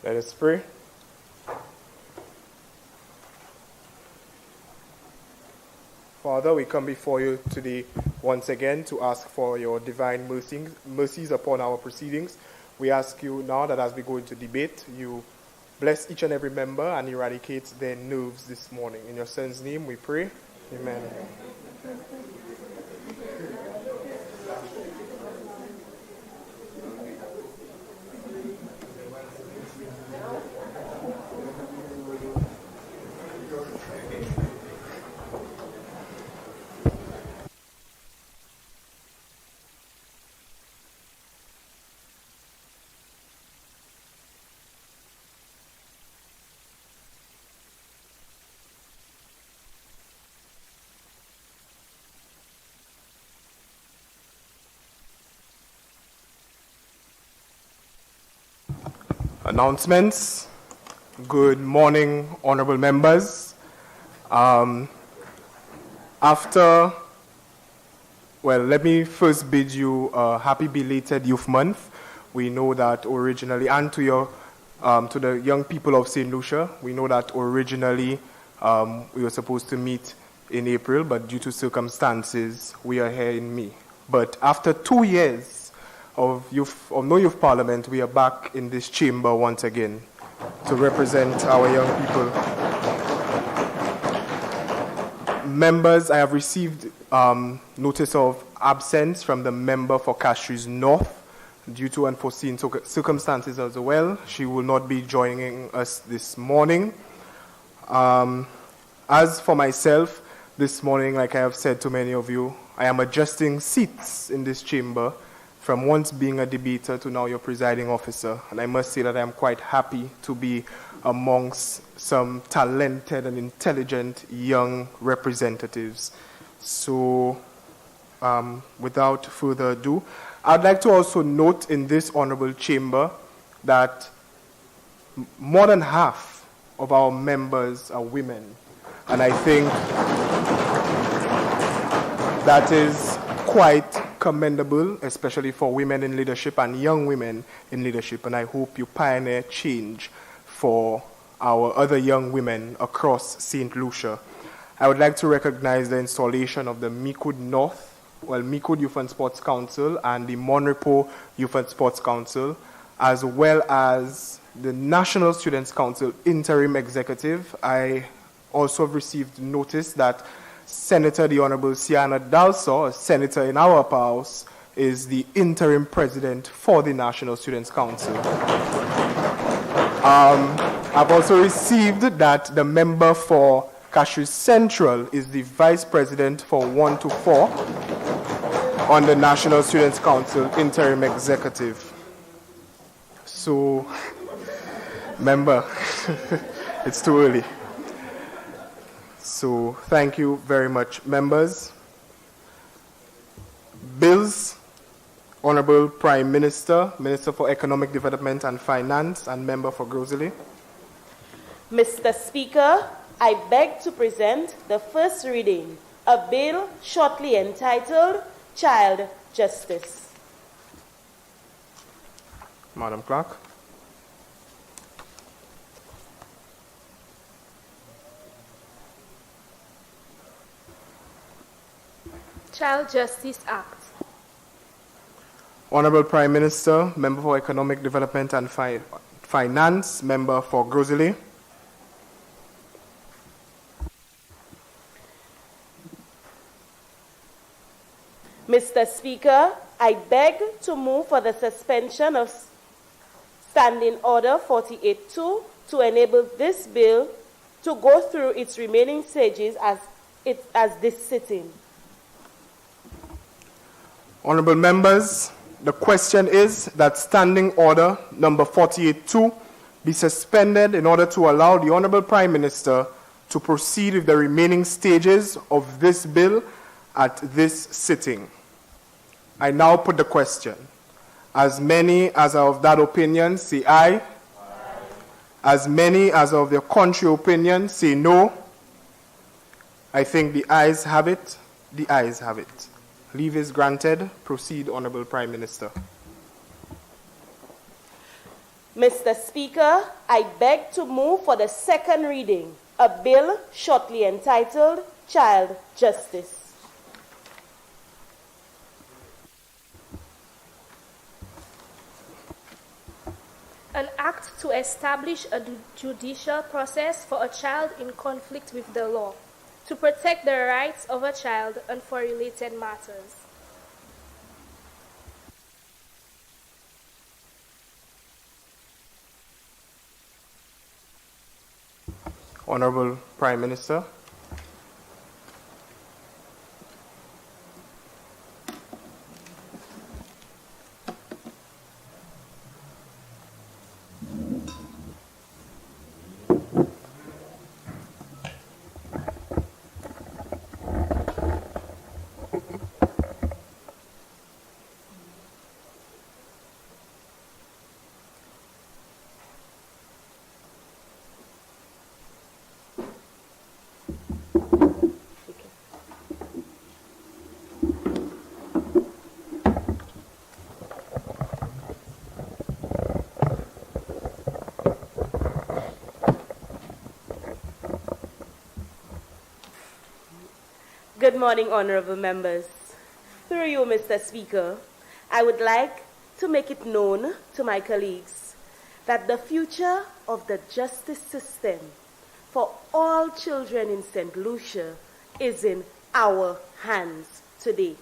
Let us pray. Father, we come before you today once again to ask for your divine mercies upon our proceedings. We ask you now that as we go into debate, you bless each and every member and eradicate their nerves this morning. In your Son's name we pray. Amen. Announcements. Good morning, honorable members. Let me first bid you a happy belated Youth Month. We know that originally, and to the young people of St. Lucia, we know that originally we were supposed to meet in April, but due to circumstances, we are here in May. But after 2 years of no youth parliament, we are back in this chamber once again to represent our young people. Members, I have received notice of absence from the member for Castries North due to unforeseen circumstances as well. She will not be joining us this morning. As for myself, this morning, like I have said to many of you, I am adjusting seats in this chamber from once being a debater to now your presiding officer. And I must say that I am quite happy to be amongst some talented and intelligent young representatives. So, without further ado, I'd like to also note in this honorable chamber that more than half of our members are women. And I think that is quite commendable, especially for women in leadership and young women in leadership. And I hope you pioneer change for our other young women across St. Lucia. I would like to recognize the installation of the Micoud Youth and Sports Council and the Monrepo Youth and Sports Council, as well as the National Students Council Interim Executive. I also have received notice that Senator the Honorable Siana Dalso, a senator in our upper house, is the interim president for the National Students Council. I've also received that the member for Castries Central is the vice president for 1 to 4 on the National Students Council interim executive. So, member, it's too early. So, thank you very much, members. Bills, Honorable Prime Minister, Minister for Economic Development and Finance, and Member for Grosley. Mr. Speaker, I beg to present the first reading, a bill shortly entitled Child Justice. Madam Clerk. Child Justice Act. Honorable Prime Minister, Member for Economic Development and Finance, Member for Grosley. Mr. Speaker, I beg to move for the suspension of Standing Order 48-2 to enable this bill to go through its remaining stages as this sitting. Honorable members, the question is that Standing Order number 48-2 be suspended in order to allow the Honorable Prime Minister to proceed with the remaining stages of this bill at this sitting. I now put the question. As many as are of that opinion, say aye. Aye. As many as are of the contrary opinion, say no. I think the ayes have it. The ayes have it. Leave is granted. Proceed, Honorable Prime Minister. Mr. Speaker, I beg to move for the second reading a bill shortly entitled Child Justice. An act to establish a judicial process for a child in conflict with the law, to protect the rights of a child and for related matters. Honorable Prime Minister. Good morning, honorable members. Through you, Mr. Speaker, I would like to make it known to my colleagues that the future of the justice system for all children in St. Lucia is in our hands today.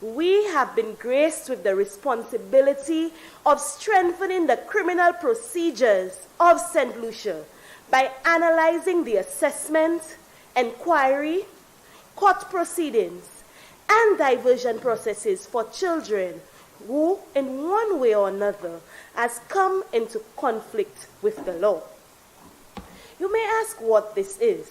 We have been graced with the responsibility of strengthening the criminal procedures of St. Lucia by analyzing the assessment, inquiry, court proceedings, and diversion processes for children who, in one way or another, has come into conflict with the law. You may ask what this is.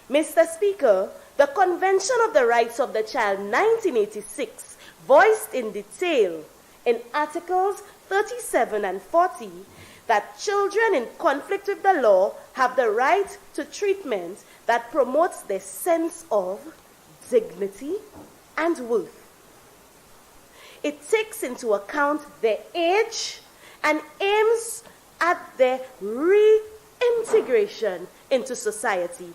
Mr. Speaker, the Convention of the Rights of the Child 1986 voiced in detail in Articles 37 and 40 that children in conflict with the law have the right to treatment that promotes their sense of dignity and worth. It takes into account their age and aims at their reintegration into society.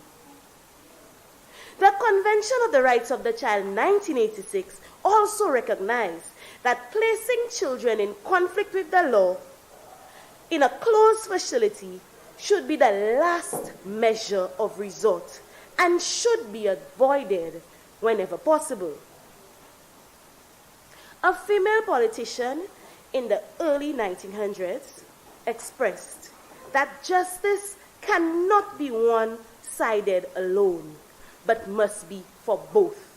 The Convention of the Rights of the Child 1986 also recognized that placing children in conflict with the law in a closed facility should be the last measure of resort and should be avoided whenever possible. A female politician in the early 1900s expressed that justice cannot be one-sided alone, but must be for both.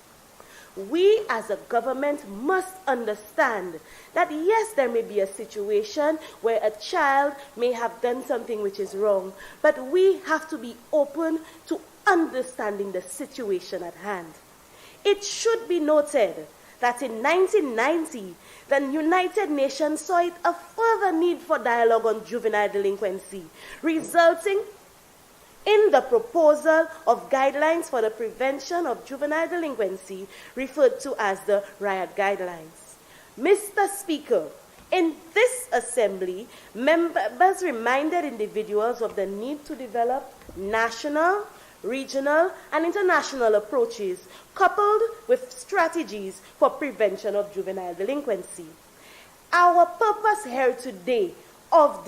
We as a government must understand that yes, there may be a situation where a child may have done something which is wrong, but we have to be open to understanding the situation at hand. It should be noted that in 1990, the United Nations saw it a further need for dialogue on juvenile delinquency, resulting in the proposal of guidelines for the prevention of juvenile delinquency, referred to as the Riot Guidelines. Mr. Speaker, in this assembly, members reminded individuals of the need to develop national, regional, and international approaches coupled with strategies for prevention of juvenile delinquency. Our purpose here today of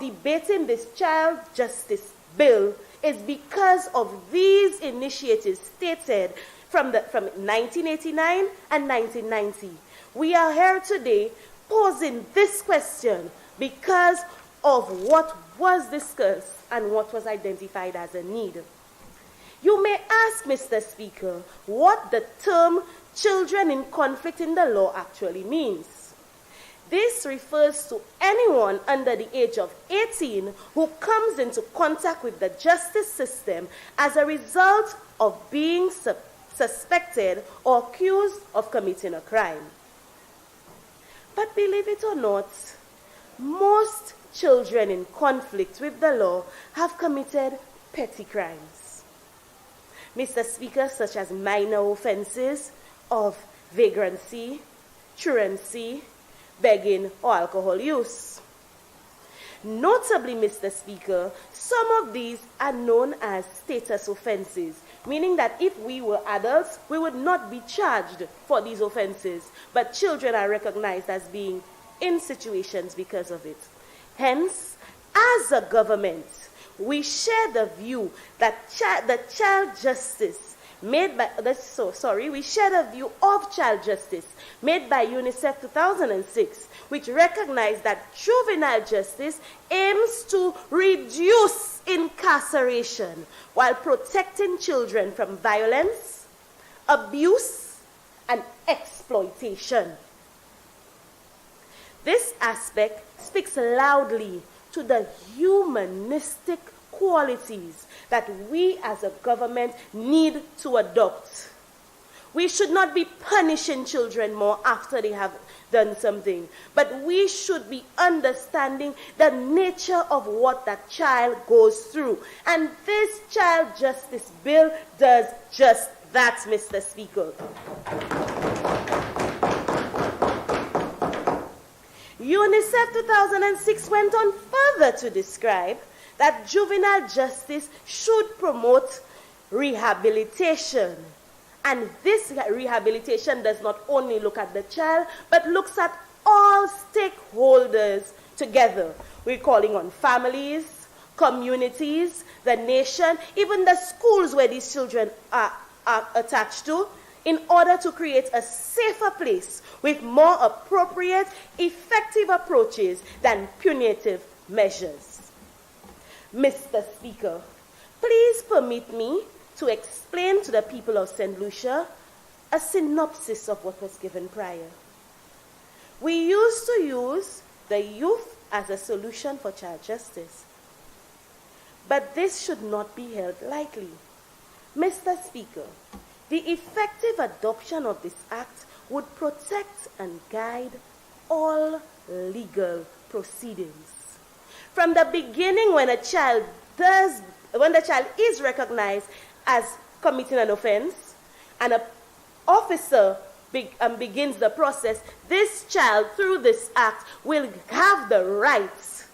debating this child justice bill is because of these initiatives stated from 1989 and 1990. We are here today posing this question because of what was discussed and what was identified as a need. You may ask, Mr. Speaker, what the term children in conflict in the law actually means. This refers to anyone under the age of 18 who comes into contact with the justice system as a result of being suspected or accused of committing a crime. But believe it or not, most children in conflict with the law have committed petty crimes. Mr. Speaker, such as minor offenses of vagrancy, truancy, begging, or alcohol use. Notably, Mr. Speaker, some of these are known as status offenses, meaning that if we were adults, we would not be charged for these offenses, but children are recognized as being in situations because of it. Hence, as a government, we share the view that we share the view of child justice made by UNICEF 2006, which recognized that juvenile justice aims to reduce incarceration while protecting children from violence, abuse, and exploitation. This aspect speaks loudly to the humanistic qualities that we as a government need to adopt. We should not be punishing children more after they have done something, but we should be understanding the nature of what that child goes through. And this child justice bill does just that, Mr. Speaker. UNICEF 2006 went on further to describe that juvenile justice should promote rehabilitation. And this rehabilitation does not only look at the child, but looks at all stakeholders together. We're calling on families, communities, the nation, even the schools where these children are attached to, in order to create a safer place with more appropriate, effective approaches than punitive measures. Mr. Speaker, please permit me to explain to the people of St. Lucia a synopsis of what was given prior. We used to use the youth as a solution for child justice, but this should not be held lightly. Mr. Speaker, the effective adoption of this act would protect and guide all legal proceedings. From the beginning, when the child is recognized as committing an offense and an officer begins the process, this child, through this act, will have the rights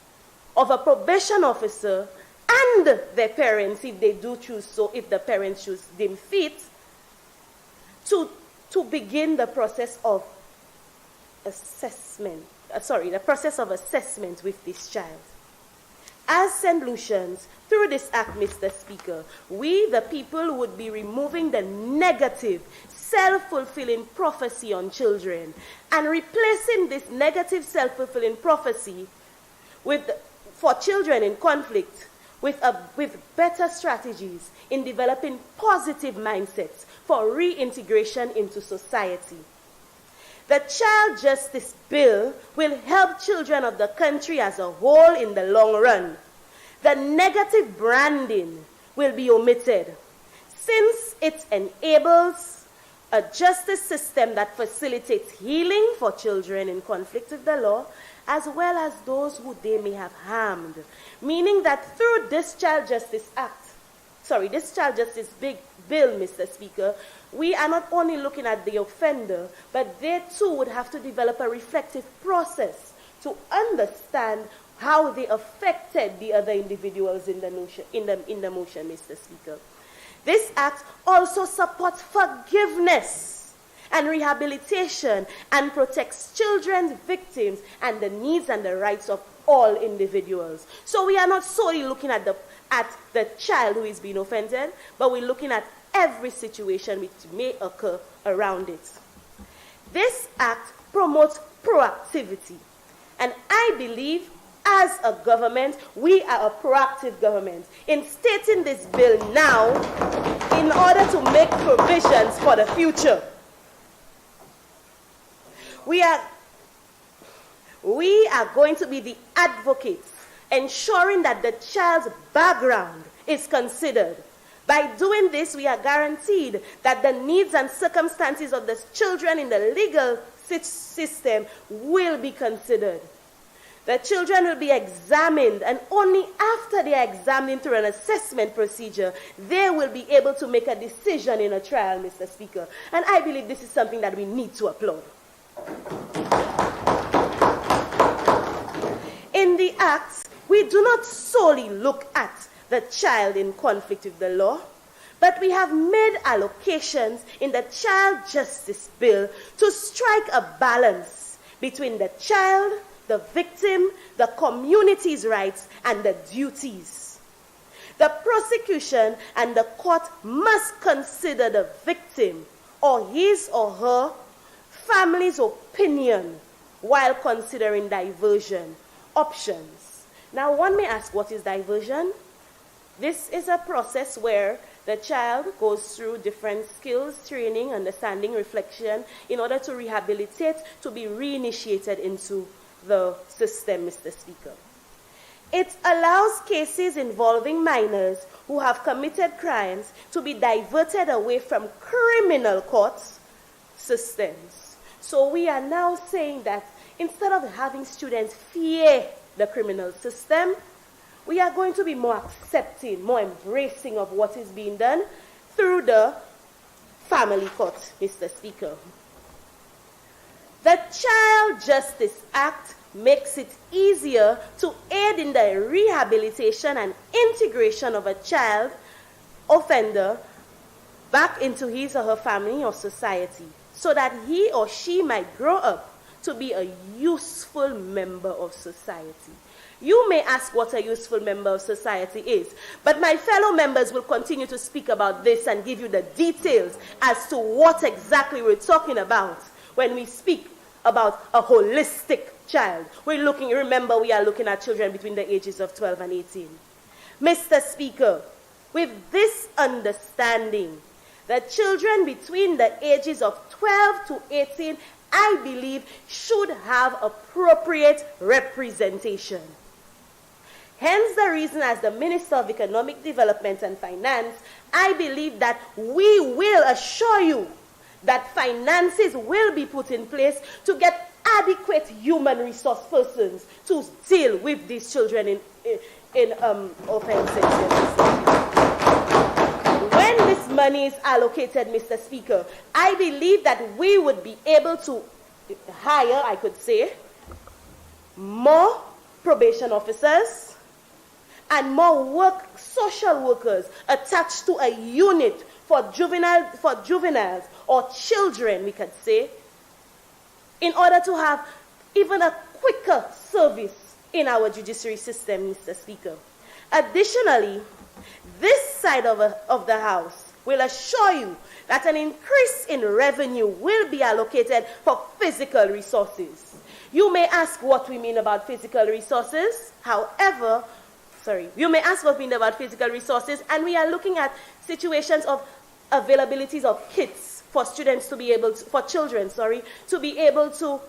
of a probation officer and their parents, if they do choose so, if the parents choose deem fit, to begin the process of assessment with this child. As St. Lucians, through this act, Mr. Speaker, we, the people, would be removing the negative, self-fulfilling prophecy on children and replacing this negative, self-fulfilling prophecy for children in conflict with better strategies in developing positive mindsets for reintegration into society. The Child Justice Bill will help children of the country as a whole in the long run. The negative branding will be omitted, since it enables a justice system that facilitates healing for children in conflict with the law, as well as those who they may have harmed. Meaning that through this Child Justice Bill, Mr. Speaker, we are not only looking at the offender, but they too would have to develop a reflective process to understand how they affected the other individuals in the motion, Mr. Speaker. This act also supports forgiveness and rehabilitation and protects children's victims and the needs and the rights of all individuals. So we are not solely looking at the child who is being offended, but we're looking at every situation which may occur around it. This act promotes proactivity, and I believe as a government, we are a proactive government in stating this bill now in order to make provisions for the future. We are going to be the advocates, ensuring that the child's background is considered. By doing this, we are guaranteed that the needs and circumstances of the children in the legal system will be considered. The children will be examined, and only after they are examined through an assessment procedure, they will be able to make a decision in a trial, Mr. Speaker. And I believe this is something that we need to applaud. the Act, we do not solely look at the child in conflict with the law, but we have made allocations in the Child Justice Bill to strike a balance between the child, the victim, the community's rights, and the duties. The prosecution and the court must consider the victim or his or her family's opinion while considering diversion options. Now, one may ask, what is diversion? This is a process where the child goes through different skills, training, understanding, reflection, in order to rehabilitate, to be reinitiated into the system, Mr. Speaker. It allows cases involving minors who have committed crimes to be diverted away from criminal court systems. So we are now saying that instead of having students fear the criminal system, we are going to be more accepting, more embracing of what is being done through the family court, Mr. Speaker. The Child Justice Act makes it easier to aid in the rehabilitation and integration of a child offender back into his or her family or society, so that he or she might grow up to be a useful member of society. You may ask what a useful member of society is, but my fellow members will continue to speak about this and give you the details as to what exactly we're talking about when we speak about a holistic child. Remember, we are looking at children between the ages of 12 and 18. Mr. Speaker, with this understanding, the children between the ages of 12 to 18, I believe, should have appropriate representation. Hence the reason, as the Minister of Economic Development and Finance, I believe that we will assure you that finances will be put in place to get adequate human resource persons to deal with these children in offenses. When this money is allocated, Mr. Speaker, I believe that we would be able to hire, I could say, more probation officers and more social workers attached to a unit for juveniles or children, we could say, in order to have even a quicker service in our judiciary system, Mr. Speaker. Additionally, this side of the House will assure you that an increase in revenue will be allocated for physical resources. You may ask what we mean about physical resources. You may ask what we mean about physical resources, and we are looking at situations of availabilities of kits for students to be able to, for children, to be able to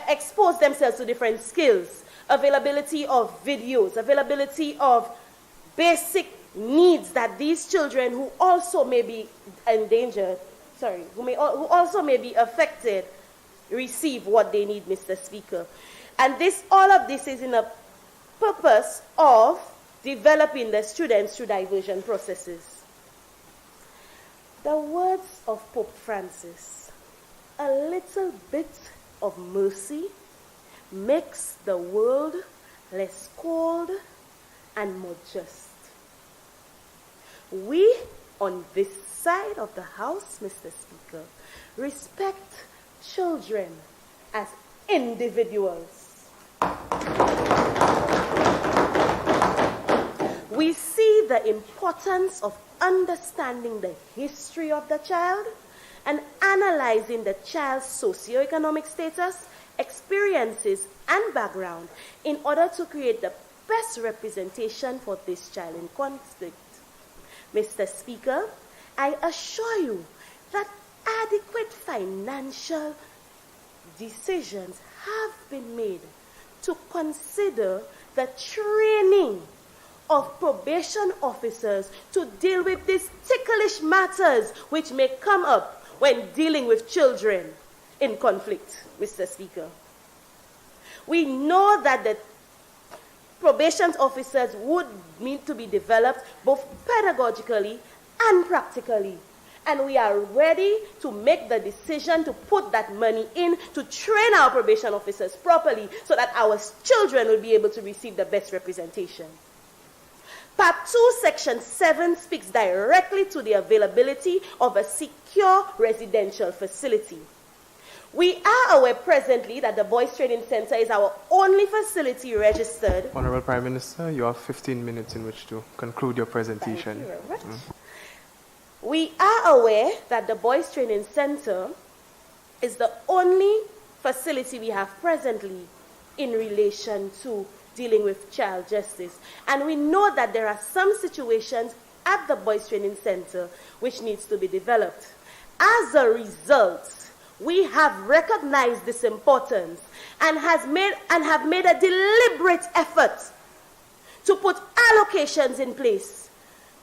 expose themselves to different skills, availability of videos, availability of basic needs that these children who also may be endangered, who also may be affected, receive what they need, Mr. Speaker. And all of this is in a purpose of developing the students through diversion processes. The words of Pope Francis, a little bit of mercy makes the world less cold and more just. We, on this side of the House, Mr. Speaker, respect children as individuals. We see the importance of understanding the history of the child and analyzing the child's socioeconomic status, experiences, and background in order to create the best representation for this child in conflict. Mr. Speaker, I assure you that adequate financial decisions have been made to consider the training of probation officers to deal with these ticklish matters which may come up when dealing with children in conflict, Mr. Speaker. We know that the probation officers would need to be developed both pedagogically and practically. And we are ready to make the decision to put that money in to train our probation officers properly so that our children will be able to receive the best representation. Part 2, Section 7 speaks directly to the availability of a secure residential facility. We are aware presently that the Boys Training Center is our only facility registered. Honorable Prime Minister, you have 15 minutes in which to conclude your presentation. Thank you very much. We are aware that the Boys Training Center is the only facility we have presently in relation to dealing with child justice. And we know that there are some situations at the Boys Training Center which needs to be developed. As a result, we have recognized this importance and have made a deliberate effort to put allocations in place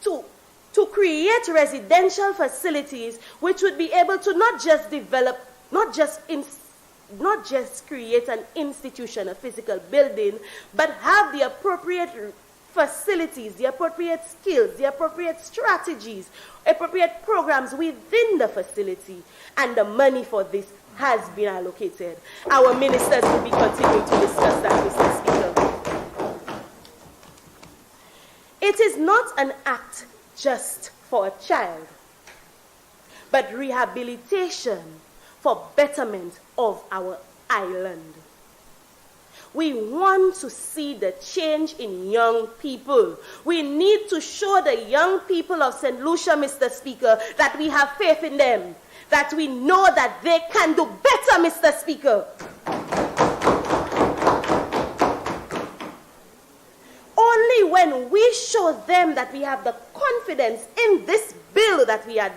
to create residential facilities which would be able to not just develop, not just create an institution, a physical building, but have the appropriate facilities, the appropriate skills, the appropriate strategies, appropriate programs within the facility. And the money for this has been allocated. Our ministers will be continuing to discuss that, Mr. Speaker. It is not an act just for a child, but rehabilitation for betterment of our island. We want to see the change in young people. We need to show the young people of St. Lucia, Mr. Speaker, that we have faith in them, that we know that they can do better, Mr. Speaker. Only when we show them that we have the confidence in this bill that we are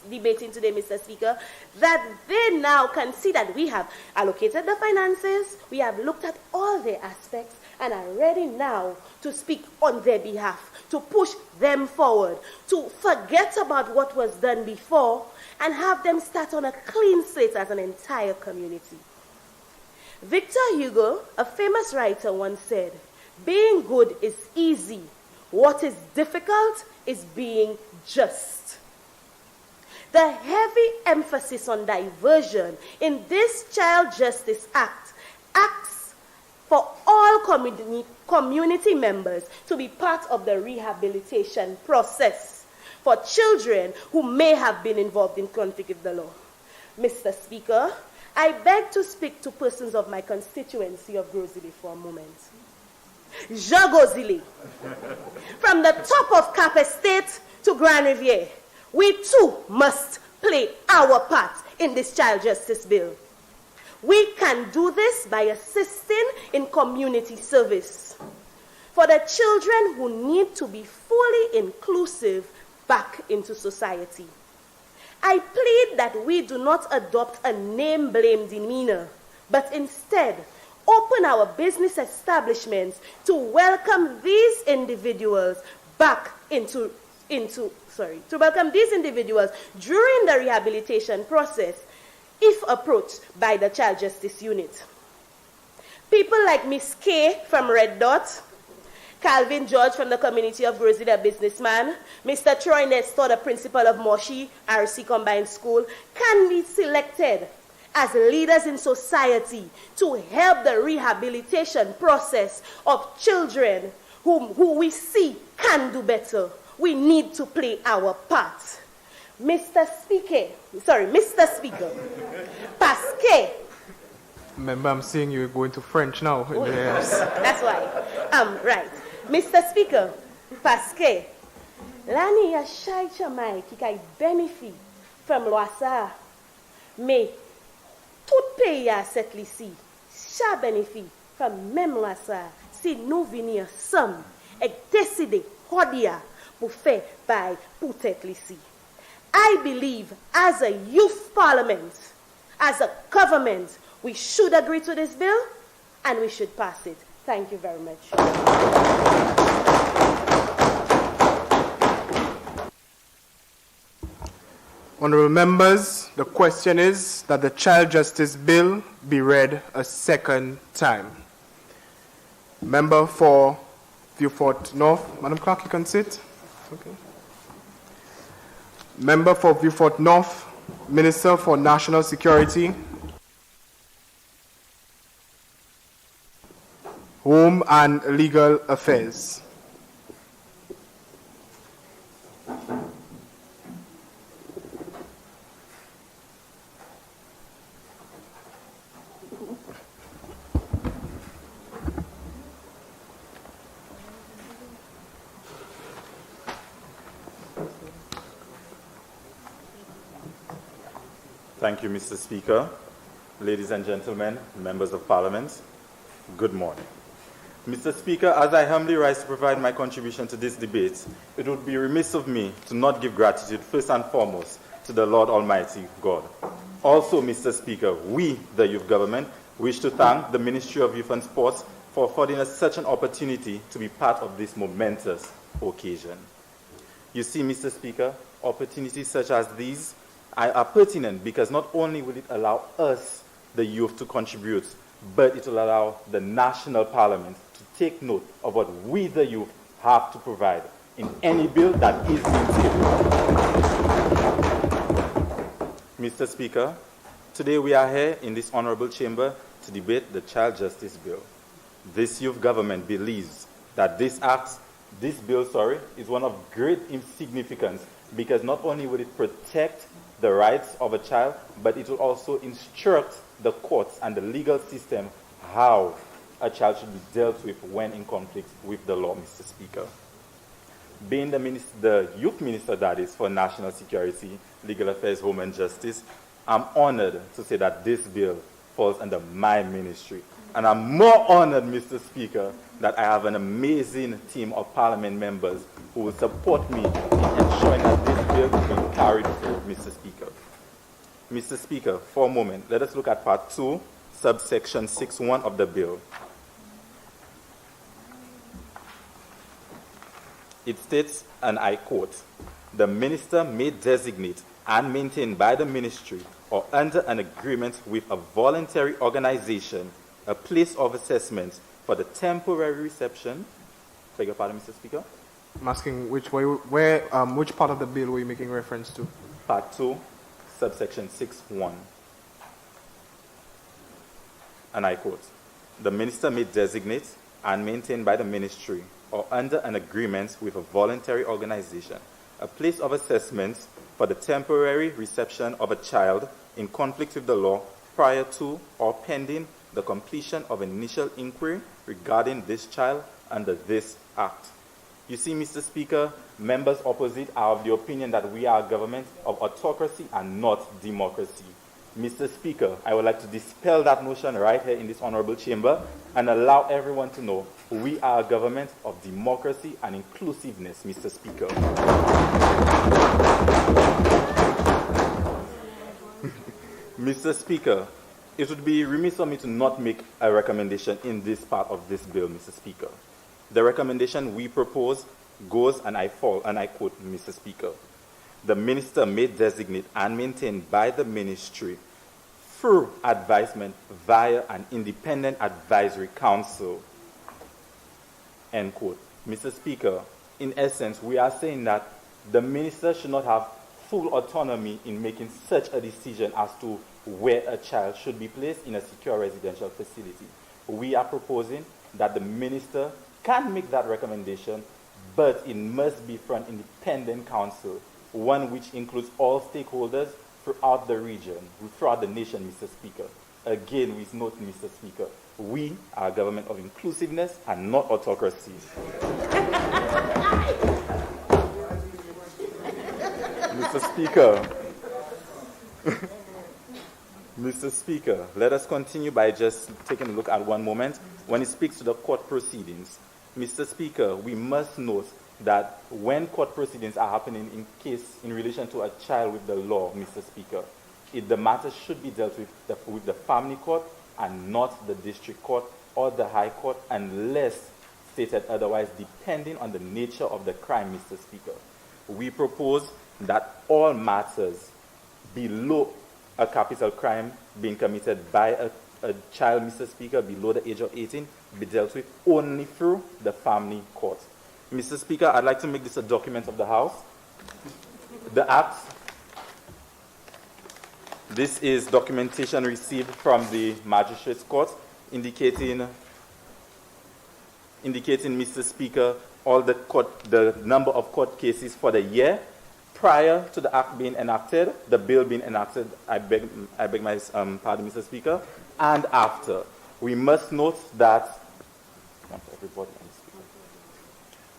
debating today, Mr. Speaker, that they now can see that we have allocated the finances, we have looked at all their aspects, and are ready now to speak on their behalf, to push them forward, to forget about what was done before, and have them start on a clean slate as an entire community. Victor Hugo, a famous writer, once said, "Being good is easy. What is difficult is being just." The heavy emphasis on diversion in this Child Justice Act asks for all community members to be part of the rehabilitation process for children who may have been involved in conflict with the law. Mr. Speaker, I beg to speak to persons of my constituency of Grosile for a moment. Jagozile, from the top of Cap Estate to Grand Riviere, we too must play our part in this child justice bill. We can do this by assisting in community service for the children who need to be fully inclusive back into society. I plead that we do not adopt a name-blame demeanor, but instead open our business establishments to welcome these individuals back to welcome these individuals during the rehabilitation process if approached by the Child Justice Unit. People like Miss K from Red Dot, Calvin George from the community of Grosile, a businessman, Mr. Troy Nestor, the principal of Moshi RC Combined School, can be selected as leaders in society to help the rehabilitation process of children who we see can do better. We need to play our part. Mr. Speaker, Pasquet. Remember, I'm seeing you go into French now. Yes. That's why. Right. Mr. Speaker, Pasquet, l'année a chay chamay qui kay bénéfice from loi ça, mais tout pays a cette ici, cha bénéfice from même loi ça, si nous venir ensemble et décider hodia pour faire by pour tête ici. I believe as a youth parliament, as a government, we should agree to this bill and we should pass it. Thank you very much. Honorable members, the question is that the Child Justice Bill be read a second time. Member for Vieux Fort North, Madam Clerk, you can sit. Okay. Member for Beaufort North, Minister for National Security, Home and Legal Affairs. Thank you, Mr. Speaker. Ladies and gentlemen, members of Parliament, good morning. Mr. Speaker, as I humbly rise to provide my contribution to this debate, it would be remiss of me to not give gratitude first and foremost to the Lord Almighty God. Also, Mr. Speaker, we, the youth government, wish to thank the Ministry of Youth and Sports for affording us such an opportunity to be part of this momentous occasion. You see, Mr. Speaker, opportunities such as these are pertinent because not only will it allow us, the youth, to contribute, but it will allow the national parliament to take note of what we, the youth, have to provide in any bill that is being tabled. Mr. Speaker, today we are here in this honorable chamber to debate the Child Justice Bill. This youth government believes that this bill is one of great significance because not only will it protect the rights of a child, but it will also instruct the courts and the legal system how a child should be dealt with when in conflict with the law, Mr. Speaker. Being the youth minister, that is, for national security, legal affairs, home and justice, I'm honored to say that this bill falls under my ministry. And I'm more honored, Mr. Speaker, that I have an amazing team of parliament members who will support me in ensuring that this bill will be carried through, Mr. Speaker. Mr. Speaker, for a moment, let us look at Part 2, subsection 6.1 of the bill. It states, and I quote, "The minister may designate and maintain by the ministry or under an agreement with a voluntary organization a place of assessment for the temporary reception." Beg your pardon, Mr. Speaker? I'm asking which part of the bill were you making reference to? Part 2, subsection 6.1. And I quote, "The minister may designate and maintain by the ministry or under an agreement with a voluntary organization a place of assessment for the temporary reception of a child in conflict with the law prior to or pending the completion of initial inquiry regarding this child under this act." You see, Mr. Speaker, members opposite are of the opinion that we are a government of autocracy and not democracy. Mr. Speaker, I would like to dispel that notion right here in this honorable chamber and allow everyone to know we are a government of democracy and inclusiveness, Mr. Speaker. Mr. Speaker, it would be remiss of me to not make a recommendation in this part of this bill, Mr. Speaker. The recommendation we propose goes, and I quote, Mr. Speaker, "The minister may designate and maintain by the ministry through advisement via an independent advisory council," end quote. Mr. Speaker, in essence, we are saying that the minister should not have full autonomy in making such a decision as to where a child should be placed in a secure residential facility. We are proposing that the minister can make that recommendation, but it must be from an independent council, one which includes all stakeholders throughout the region, throughout the nation, Mr. Speaker. Again, we note, Mr. Speaker, we are a government of inclusiveness and not autocracy. Mr. Speaker, Mr. Speaker, let us continue by just taking a look at one moment. When it speaks to the court proceedings, Mr. Speaker, we must note that when court proceedings are happening in relation to a child with the law, Mr. Speaker, the matter should be dealt with the family court and not the district court or the high court unless stated otherwise, depending on the nature of the crime, Mr. Speaker. We propose that all matters below a capital crime being committed by a child, Mr. Speaker, below the age of 18, be dealt with only through the family court. Mr. Speaker, I'd like to make this a document of the House The Act, this is documentation received from the Magistrates Court indicating, Mr. Speaker, all the number of court cases for the year prior to the Act being enacted, the bill being enacted, I beg my pardon, Mr. Speaker, and after. We must note that,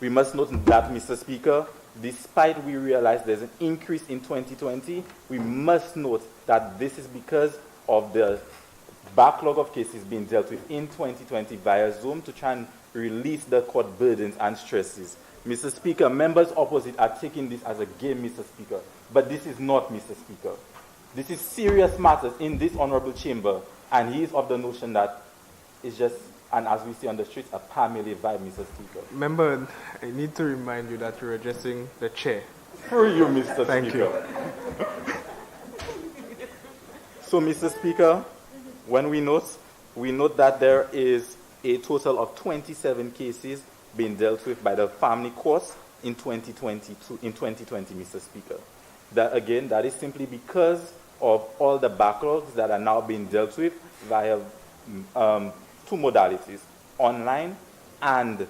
Mr. Speaker, despite we realize there's an increase in 2020, we must note that this is because of the backlog of cases being dealt with in 2020 via Zoom to try and release the court burdens and stresses. Mr. Speaker, members opposite are taking this as a game, Mr. Speaker, but this is not, Mr. Speaker. This is serious matters in this honorable chamber, and he is of the notion that it's just, and as we see on the streets, a family vibe, Mr. Speaker. Member, I need to remind you that you're addressing the chair. Through you, Mr. Thank Speaker. you. So, Mr. Speaker, when we note that there is a total of 27 cases being dealt with by the family courts in 2020, Mr. Speaker. That is simply because of all the backlogs that are now being dealt with via two modalities, online and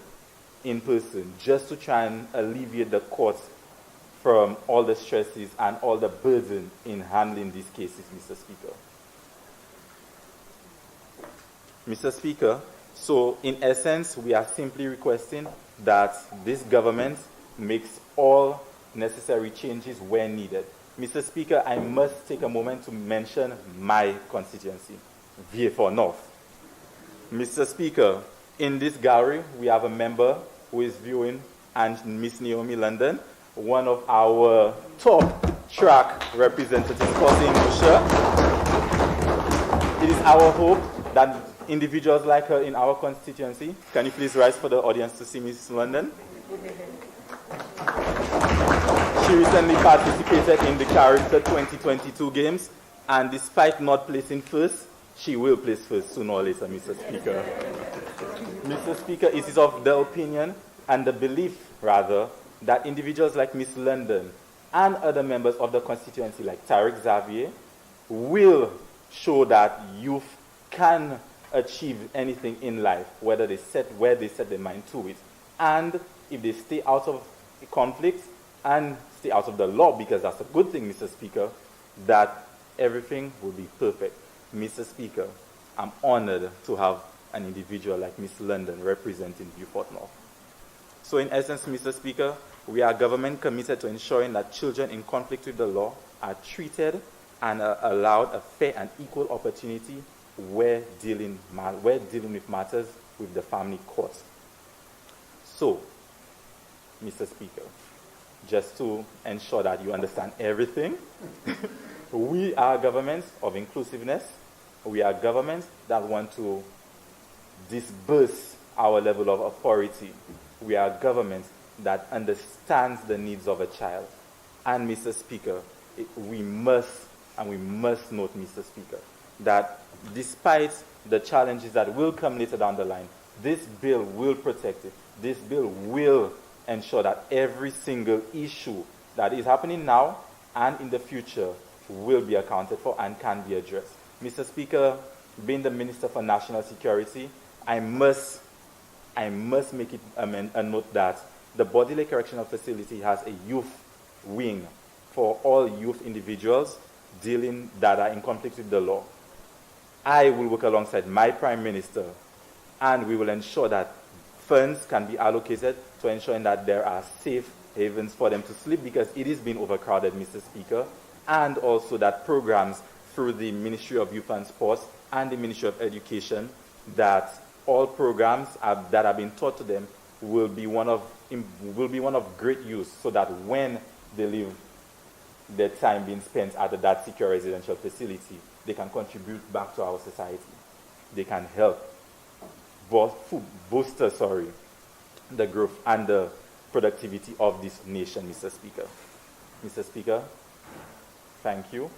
in person, just to try and alleviate the courts from all the stresses and all the burden in handling these cases, Mr. Speaker. Mr. Speaker, so in essence, we are simply requesting that this government makes all necessary changes where needed. Mr. Speaker, I must take a moment to mention my constituency, VA4 North. Mr. Speaker, in this gallery, we have a member who is viewing, and Miss Naomi London, one of our top track representatives, causing Lucia. It is our hope that individuals like her in our constituency, can you please rise for the audience to see Miss London? She recently participated in the Character 2022 games, and despite not placing first, she will place first sooner or later, Mr. Speaker. Mr. Speaker, it is of the opinion and the belief, rather, that individuals like Miss London and other members of the constituency like Tariq Xavier will show that youth can achieve anything in life, where they set their mind to it. And if they stay out of conflicts and stay out of the law, because that's a good thing, Mr. Speaker, that everything will be perfect. Mr. Speaker, I'm honored to have an individual like Miss London representing Beaufort North. So in essence, Mr. Speaker, we are a government committed to ensuring that children in conflict with the law are treated and are allowed a fair and equal opportunity where dealing with matters with the family courts. So, Mr. Speaker, just to ensure that you understand everything, we are governments of inclusiveness. We are governments that want to disburse our level of authority. We are governments that understands the needs of a child. And Mr. Speaker, we must note, Mr. Speaker, that despite the challenges that will come later down the line, this bill will protect it. This bill will ensure that every single issue that is happening now and in the future will be accounted for and can be addressed. Mr. Speaker, being the Minister for National Security, I must make it a note that the Bodily Correctional Facility has a youth wing for all youth individuals that are in conflict with the law. I will work alongside my Prime Minister, and we will ensure that funds can be allocated to ensuring that there are safe havens for them to sleep, because it is being overcrowded, Mr. Speaker, and also that programs through the Ministry of Youth and Sports and the Ministry of Education, that all programs that are being taught to them will be one of great use, so that when they leave their time being spent at that secure residential facility, they can contribute back to our society. They can help booster the growth and the productivity of this nation, Mr. Speaker. Mr. Speaker, thank you.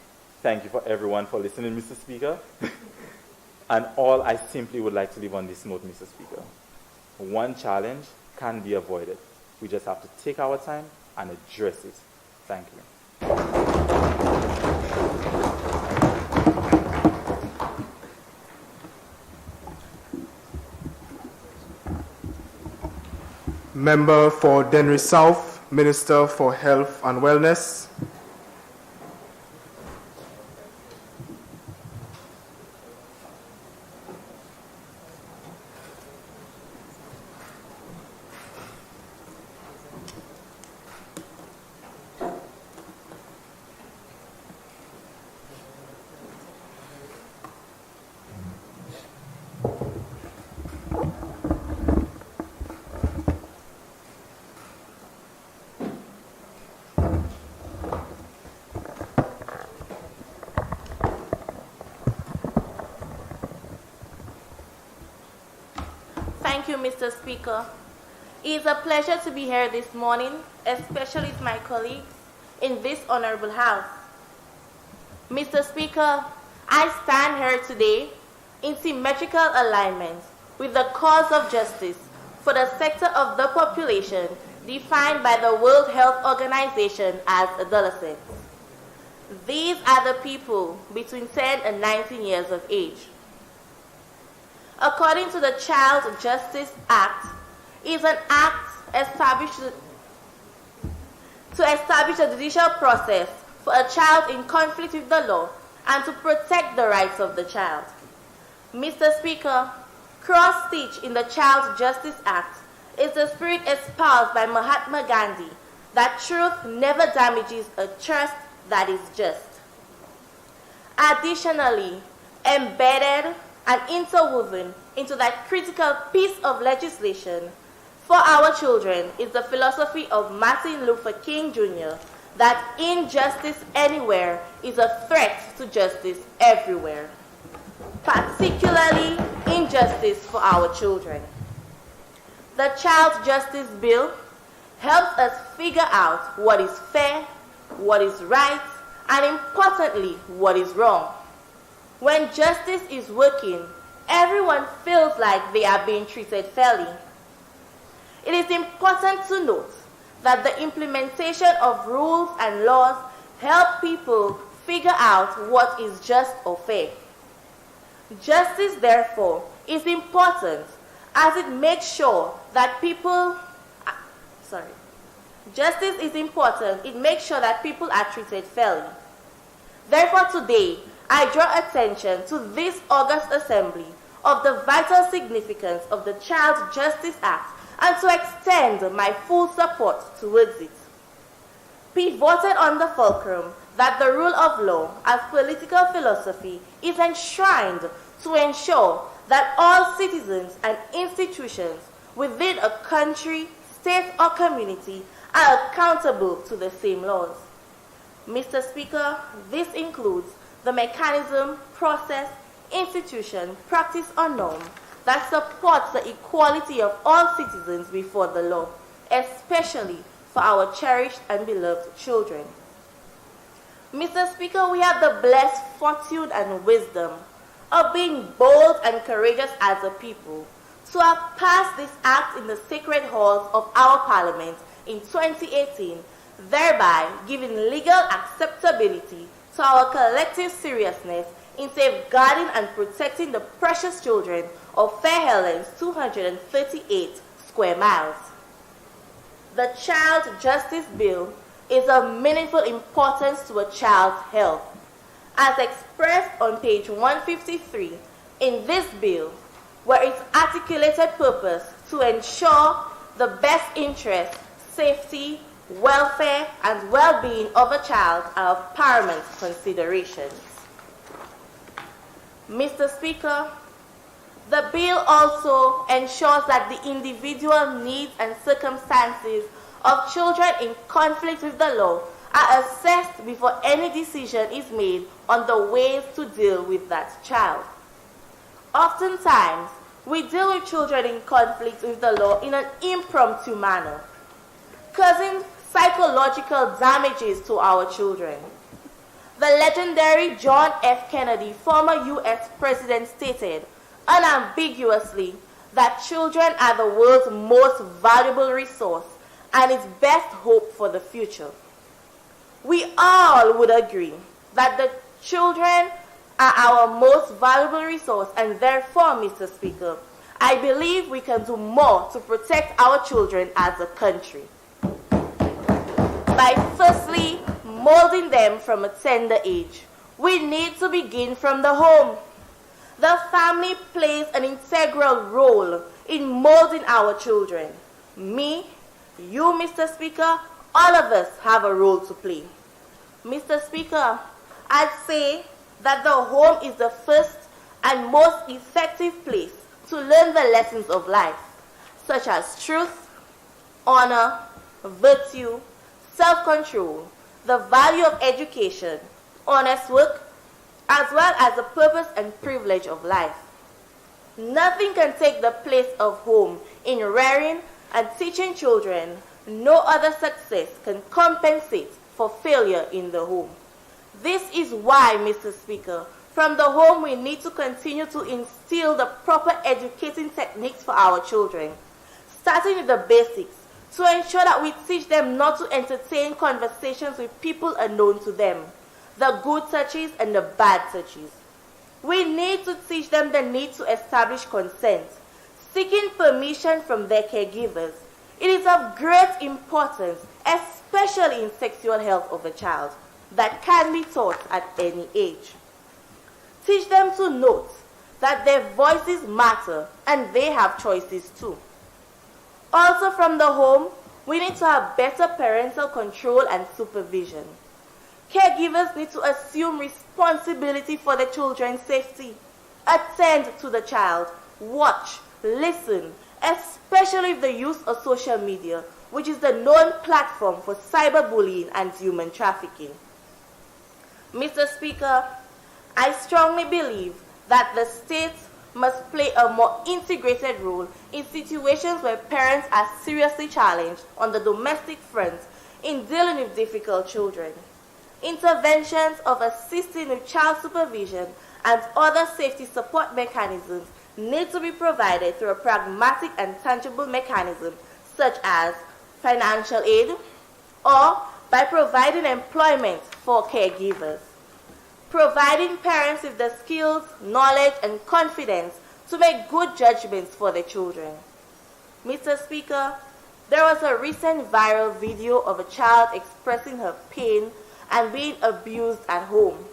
Thank you for everyone for listening, Mr. Speaker. And all I simply would like to leave on this note, Mr. Speaker. One challenge can be avoided. We just have to take our time and address it. Thank you. Member for Denry South, Minister for Health and Wellness. Thank you, Mr. Speaker. It is a pleasure to be here this morning, especially with my colleagues in this honorable House. Mr. Speaker, I stand here today in symmetrical alignment with the cause of justice for the sector of the population defined by the World Health Organization as adolescents. These are the people between 10 and 19 years of age. According to the Child Justice Act, is an act established to establish a judicial process for a child in conflict with the law and to protect the rights of the child. Mr. Speaker, cross-stitched in the Child Justice Act is the spirit espoused by Mahatma Gandhi that truth never damages a trust that is just. Additionally, embedded and interwoven into that critical piece of legislation for our children is the philosophy of Martin Luther King Jr. that injustice anywhere is a threat to justice everywhere, particularly injustice for our children. The Child Justice Bill helps us figure out what is fair, what is right, and importantly, what is wrong. When justice is working, everyone feels like they are being treated fairly. It is important to note that the implementation of rules and laws help people figure out what is just or fair. Justice, therefore, is important as it makes sure that people Justice is important. It makes sure that people are treated fairly. Therefore, today, I draw attention to this August Assembly of the vital significance of the Child Justice Act and to extend my full support towards it. Pivoted on the fulcrum that the rule of law as political philosophy is enshrined to ensure that all citizens and institutions within a country, state, or community are accountable to the same laws. Mr. Speaker, this includes the mechanism, process, institution, practice, or norm that supports the equality of all citizens before the law, especially for our cherished and beloved children. Mr. Speaker, we have the blessed fortune and wisdom of being bold and courageous as a people to have passed this act in the sacred halls of our Parliament in 2018, thereby giving legal acceptability to our collective seriousness in safeguarding and protecting the precious children of Fair Helen's 238 square miles. The Child Justice Bill is of meaningful importance to a child's health. As expressed on page 153 in this bill, where its articulated purpose to ensure the best interest, safety, welfare, and well-being of a child are of paramount considerations. Mr. Speaker, the bill also ensures that the individual needs and circumstances of children in conflict with the law are assessed before any decision is made on the ways to deal with that child. Oftentimes, we deal with children in conflict with the law in an impromptu manner, causing psychological damages to our children. The legendary John F. Kennedy, former U.S. president, stated unambiguously that children are the world's most valuable resource and its best hope for the future. We all would agree that the children are our most valuable resource, and therefore, Mr. Speaker, I believe we can do more to protect our children as a country. By firstly molding them from a tender age, we need to begin from the home. The family plays an integral role in molding our children. Me, you, Mr. Speaker, all of us have a role to play. Mr. Speaker, I'd say that the home is the first and most effective place to learn the lessons of life, such as truth, honor, virtue, self-control, the value of education, honest work, as well as the purpose and privilege of life. Nothing can take the place of home in rearing and teaching children. No other success can compensate for failure in the home. This is why, Mr. Speaker, from the home we need to continue to instill the proper educating techniques for our children, starting with the basics, to ensure that we teach them not to entertain conversations with people unknown to them, the good touches and the bad touches. We need to teach them the need to establish consent, seeking permission from their caregivers. It is of great importance, especially in sexual health of a child, that can be taught at any age. Teach them to note that their voices matter and they have choices too. Also from the home, we need to have better parental control and supervision. Caregivers need to assume responsibility for the children's safety, attend to the child, watch, listen, especially with the use of social media, which is the known platform for cyberbullying and human trafficking. Mr. Speaker, I strongly believe that the state must play a more integrated role in situations where parents are seriously challenged on the domestic front in dealing with difficult children. Interventions of assisting with child supervision and other safety support mechanisms need to be provided through a pragmatic and tangible mechanism such as financial aid or by providing employment for caregivers. Providing parents with the skills, knowledge, and confidence to make good judgments for their children. Mr. Speaker, there was a recent viral video of a child expressing her pain and being abused at home.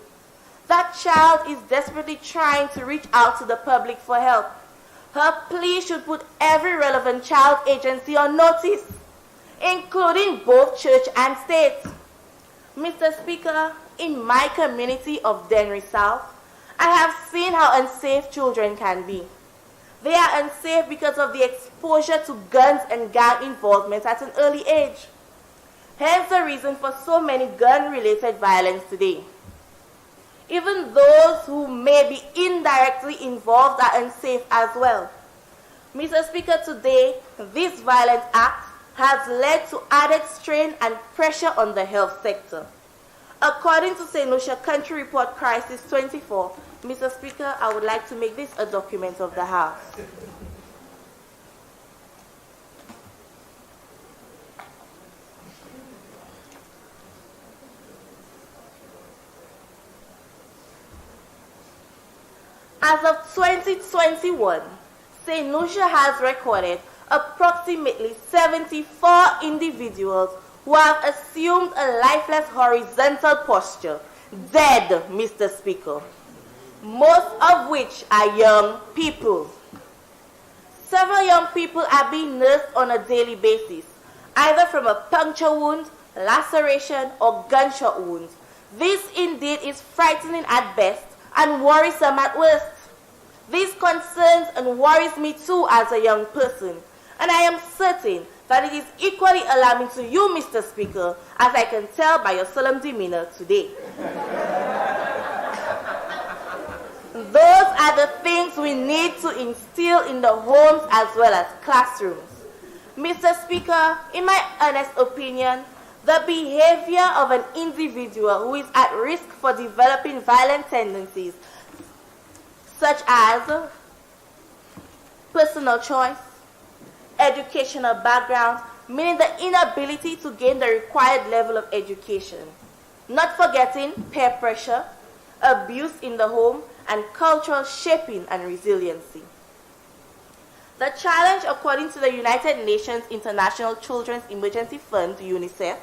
That child is desperately trying to reach out to the public for help. Her plea should put every relevant child agency on notice, including both church and state. Mr. Speaker, in my community of Dennery South, I have seen how unsafe children can be. They are unsafe because of the exposure to guns and gang involvement at an early age. Hence the reason for so many gun-related violence today. Even those who may be indirectly involved are unsafe as well. Mr. Speaker, today, this violent act has led to added strain and pressure on the health sector. According to St. Lucia Country Report Crisis 24, Mr. Speaker, I would like to make this a document of the House. As of 2021, St. Lucia has recorded approximately 74 individuals who have assumed a lifeless horizontal posture, dead, Mr. Speaker, most of which are young people. Several young people are being nursed on a daily basis, either from a puncture wound, laceration, or gunshot wounds. This indeed is frightening at best and worrisome at worst. This concerns and worries me too as a young person, and I am certain that it is equally alarming to you, Mr. Speaker, as I can tell by your solemn demeanor today. Those are the things we need to instill in the homes as well as classrooms. Mr. Speaker, in my honest opinion, the behavior of an individual who is at risk for developing violent tendencies, such as personal choice, educational background, meaning the inability to gain the required level of education, not forgetting peer pressure, abuse in the home, and cultural shaping and resiliency. The challenge, according to the United Nations International Children's Emergency Fund, UNICEF,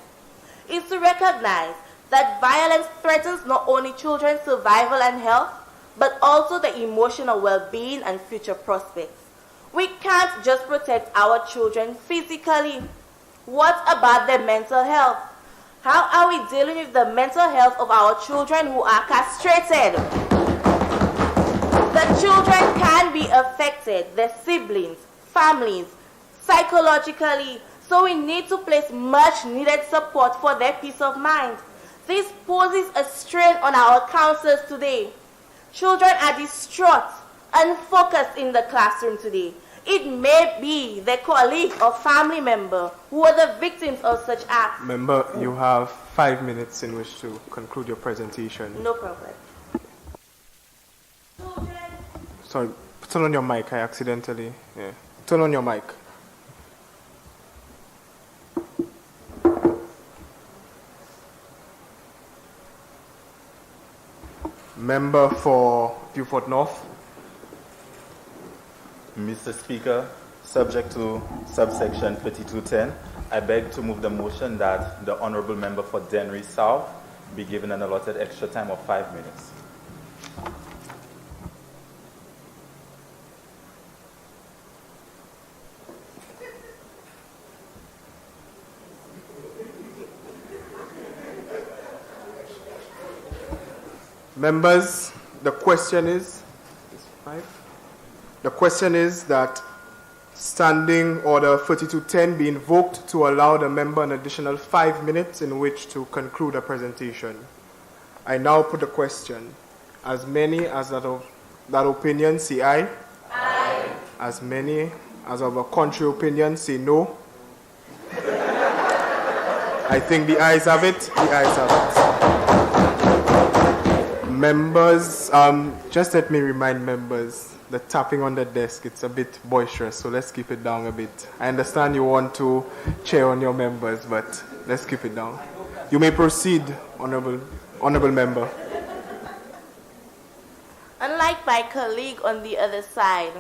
is to recognize that violence threatens not only children's survival and health, but also the emotional well-being and future prospects. We can't just protect our children physically. What about their mental health? How are we dealing with the mental health of our children who are castrated? The children can be affected, their siblings, families, psychologically, so we need to place much needed support for their peace of mind. This poses a strain on our counselors today. Children are distraught, unfocused in the classroom today. It may be their colleague or family member who are the victims of such acts. Member, you have 5 minutes in which to conclude your presentation. No problem. Sorry, turn on your mic. I accidentally. Yeah. Turn on your mic. Member for Beaufort North. Mr. Speaker, subject to subsection 3210, I beg to move the motion that the Honourable Member for Dennery South be given an allotted extra time of 5 minutes. Members, the question is that Standing Order 4210 be invoked to allow the member an additional 5 minutes in which to conclude a presentation. I now put the question. As many as that opinion say aye. Aye. As many as of a contrary opinion say no. I think the ayes have it. The ayes have it. Members, just let me remind members, the tapping on the desk, it's a bit boisterous, so let's keep it down a bit. I understand you want to cheer on your members, but let's keep it down. You may proceed, honorable member. Unlike my colleague on the other side,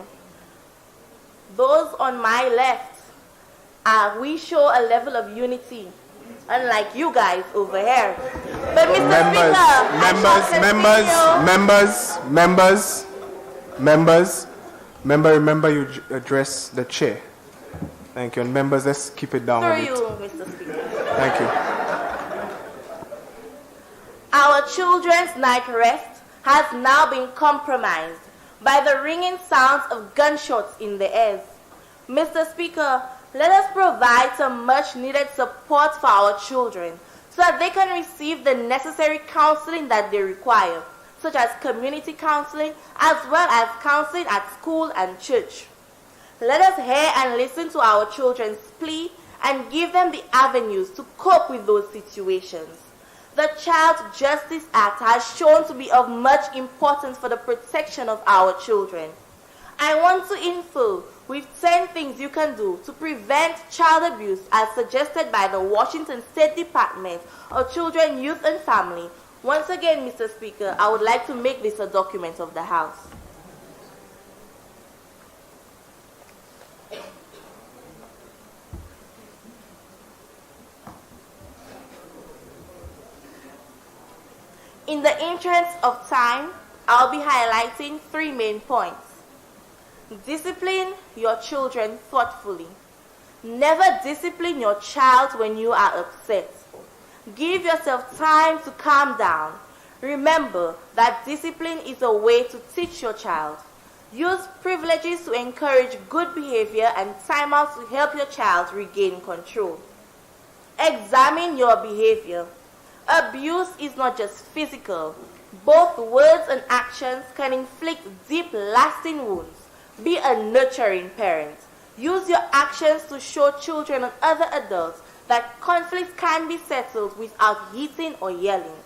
those on my left, we show a level of unity, unlike you guys over here. But Mr. Remember you address the chair. Thank you. And members, let's keep it down a bit. Through you, Mr. Speaker. Thank you. Our children's night rest has now been compromised by the ringing sounds of gunshots in the air. Mr. Speaker, let us provide some much-needed support for our children so that they can receive the necessary counseling that they require, such as community counseling, as well as counseling at school and church. Let us hear and listen to our children's plea and give them the avenues to cope with those situations. The Child Justice Act has shown to be of much importance for the protection of our children. I want to infill with 10 things you can do to prevent child abuse as suggested by the Washington State Department of Children, Youth and Family. Once again, Mr. Speaker, I would like to make this a document of the House. In the interest of time, I'll be highlighting 3 main points. Discipline your children thoughtfully. Never discipline your child when you are upset. Give yourself time to calm down. Remember that discipline is a way to teach your child. Use privileges to encourage good behavior and timeouts to help your child regain control. Examine your behavior. Abuse is not just physical. Both words and actions can inflict deep, lasting wounds. Be a nurturing parent. Use your actions to show children and other adults that conflicts can be settled without hitting or yelling.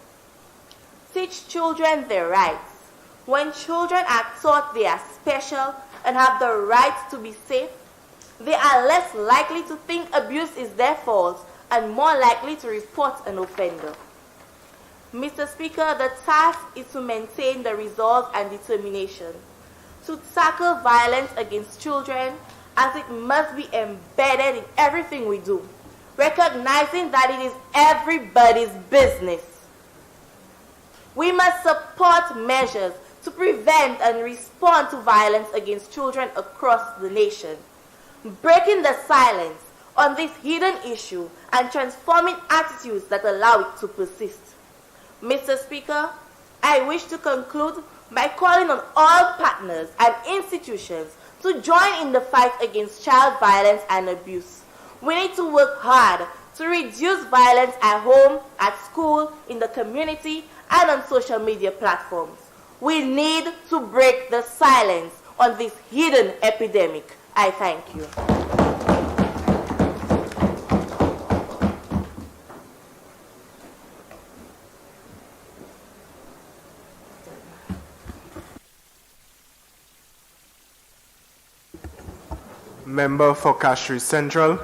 Teach children their rights. When children are taught they are special and have the right to be safe, they are less likely to think abuse is their fault and more likely to report an offender. Mr. Speaker, the task is to maintain the resolve and determination to tackle violence against children, as it must be embedded in everything we do, recognizing that it is everybody's business. We must support measures to prevent and respond to violence against children across the nation, breaking the silence on this hidden issue and transforming attitudes that allow it to persist. Mr. Speaker, I wish to conclude by calling on all partners and institutions to join in the fight against child violence and abuse. We need to work hard to reduce violence at home, at school, in the community, and on social media platforms. We need to break the silence on this hidden epidemic. I thank you. Member for Castries Central.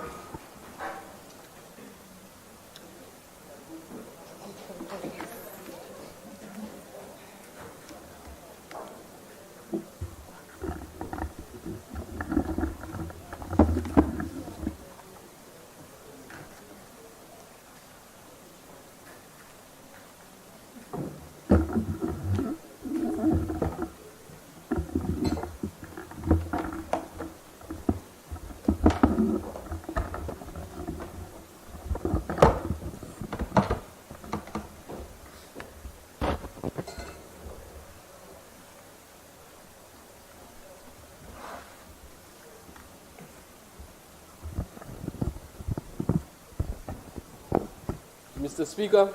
Mr. Speaker,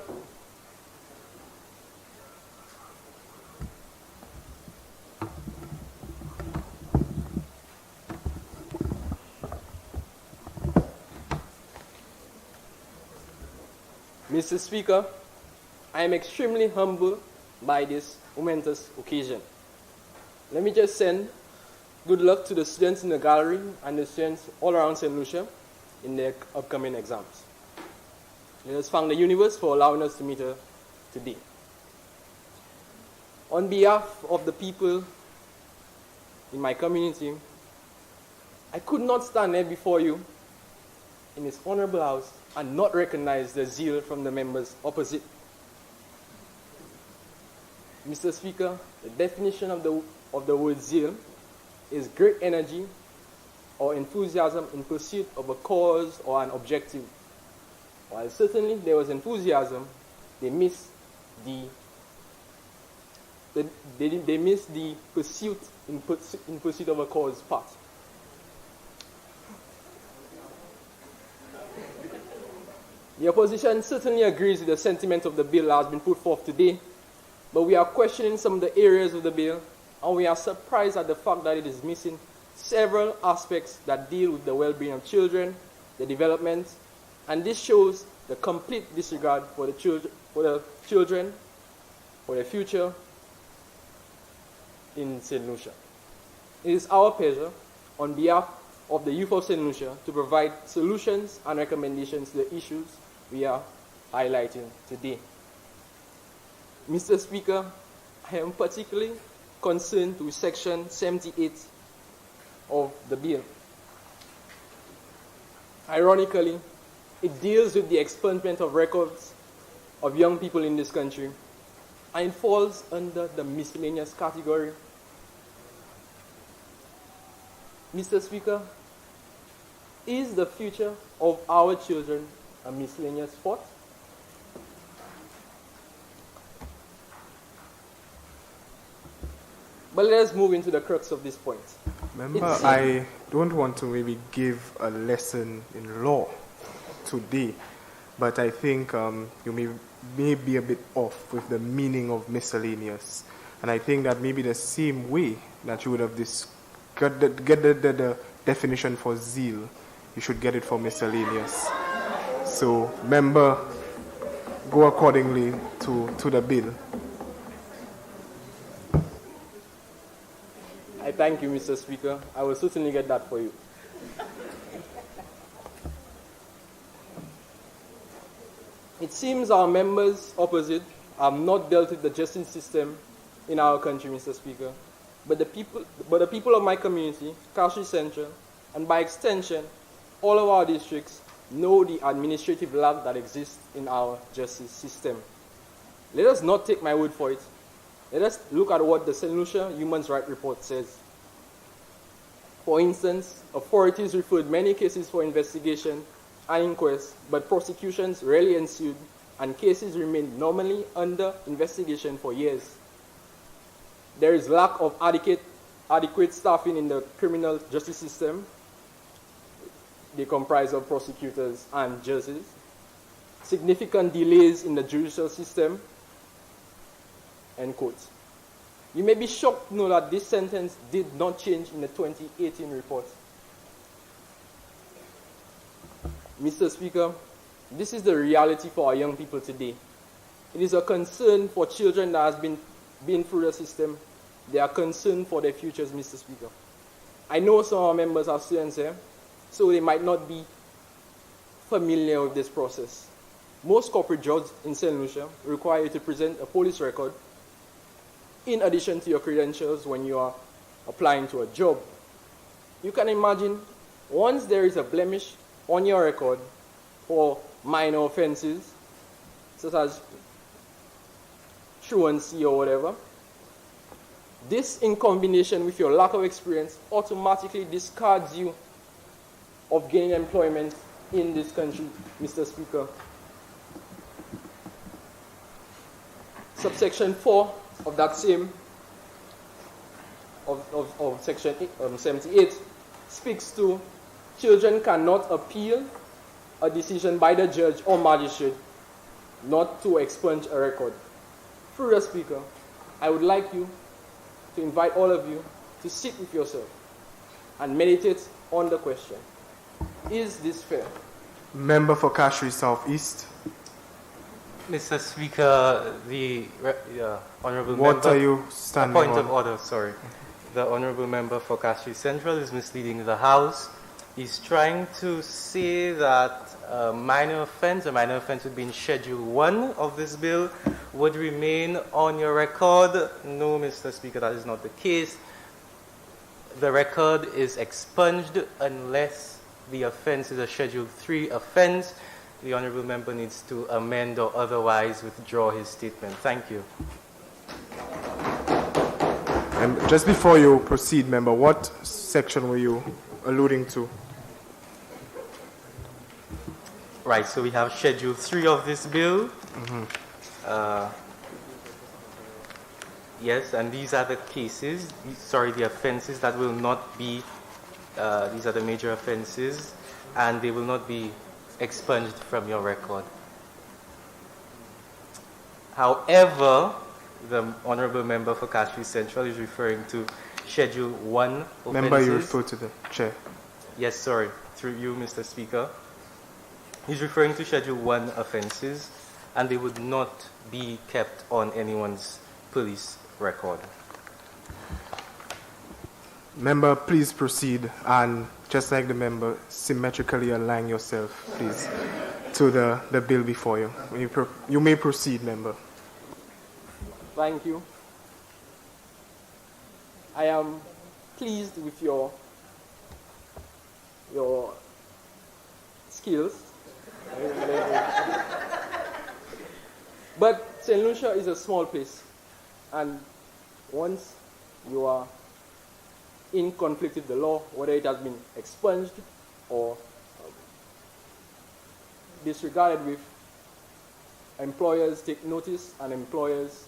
Mr. Speaker, I am extremely humbled by this momentous occasion. Let me just send good luck to the students in the gallery and the students all around St. Lucia in their upcoming exams. Let us thank the universe for allowing us to meet her today. On behalf of the people in my community, I could not stand here before you in this honorable house and not recognize the zeal from the members opposite. Mr. Speaker, the definition of the word zeal is great energy or enthusiasm in pursuit of a cause or an objective. While certainly there was enthusiasm, they missed the pursuit in pursuit of a cause part. The opposition certainly agrees with the sentiment of the bill that has been put forth today, but we are questioning some of the areas of the bill, and we are surprised at the fact that it is missing several aspects that deal with the well-being of children, the development, and this shows the complete disregard for the children, for the future in St. Lucia. It is our pleasure, on behalf of the youth of St. Lucia, to provide solutions and recommendations to the issues we are highlighting today. Mr. Speaker, I am particularly concerned with Section 78 of the bill. Ironically, it deals with the expungement of records of young people in this country, and it falls under the miscellaneous category. Mr. Speaker, is the future of our children a miscellaneous sport? But let us move into the crux of this point. Remember, I don't want to maybe give a lesson in law today, but I think you may be a bit off with the meaning of miscellaneous. And I think that maybe the same way that you would have get the definition for zeal, you should get it for miscellaneous. So, member, go accordingly to the bill. I thank you, Mr. Speaker. I will certainly get that for you. It seems our members opposite have not dealt with the justice system in our country, Mr. Speaker. But the people of my community, Kashui Central, and by extension, all of our districts, know the administrative lag that exists in our justice system. Let us not take my word for it. Let us look at what the St. Lucia Human Rights Report says. For instance, authorities referred many cases for investigation and inquest, but prosecutions rarely ensued, and cases remained normally under investigation for years. There is lack of adequate staffing in the criminal justice system. They comprise of prosecutors and judges. Significant delays in the judicial system. End quote. You may be shocked to know that this sentence did not change in the 2018 report. Mr. Speaker, this is the reality for our young people today. It is a concern for children that has been through the system. They are concerned for their futures, Mr. Speaker. I know some of our members have students here, so they might not be familiar with this process. Most corporate jobs in St. Lucia require you to present a police record in addition to your credentials when you are applying to a job. You can imagine, once there is a blemish on your record for minor offenses, such as truancy or whatever, this in combination with your lack of experience automatically discards you of gaining employment in this country, Mr. Speaker. Subsection 4 of that same, of section 78 speaks to children cannot appeal a decision by the judge or magistrate not to expunge a record. Through the Speaker, I would like you to invite all of you to sit with yourself and meditate on the question. Is this fair? Member for Kashui Southeast. Mr. Speaker, the Honourable Member... What are you standing on? Point of order, sorry. The Honourable Member for Kashui Central is misleading the House. He's trying to say that a minor offence would be in Schedule 1 of this bill, would remain on your record. No, Mr. Speaker, that is not the case. The record is expunged unless the offence is a Schedule 3 offence. The Honourable Member needs to amend or otherwise withdraw his statement. Thank you. Just before you proceed, Member, what section were you alluding to? Right, so we have Schedule 3 of this bill. Yes, and these are the cases, the offences that will not be, these are the major offences, and they will not be expunged from your record. However, the Honourable Member for Kashui Central is referring to Schedule 1 offences. Member, you refer to the chair. Yes, sorry, through you, Mr. Speaker. He's referring to Schedule 1 offences, and they would not be kept on anyone's police record. Member, please proceed, and just like the member, symmetrically align yourself, please, to the bill before you. You may proceed, Member. Thank you. I am pleased with your skills. But St. Lucia is a small place, and once you are in conflict with the law, whether it has been expunged or disregarded with, employers take notice and employers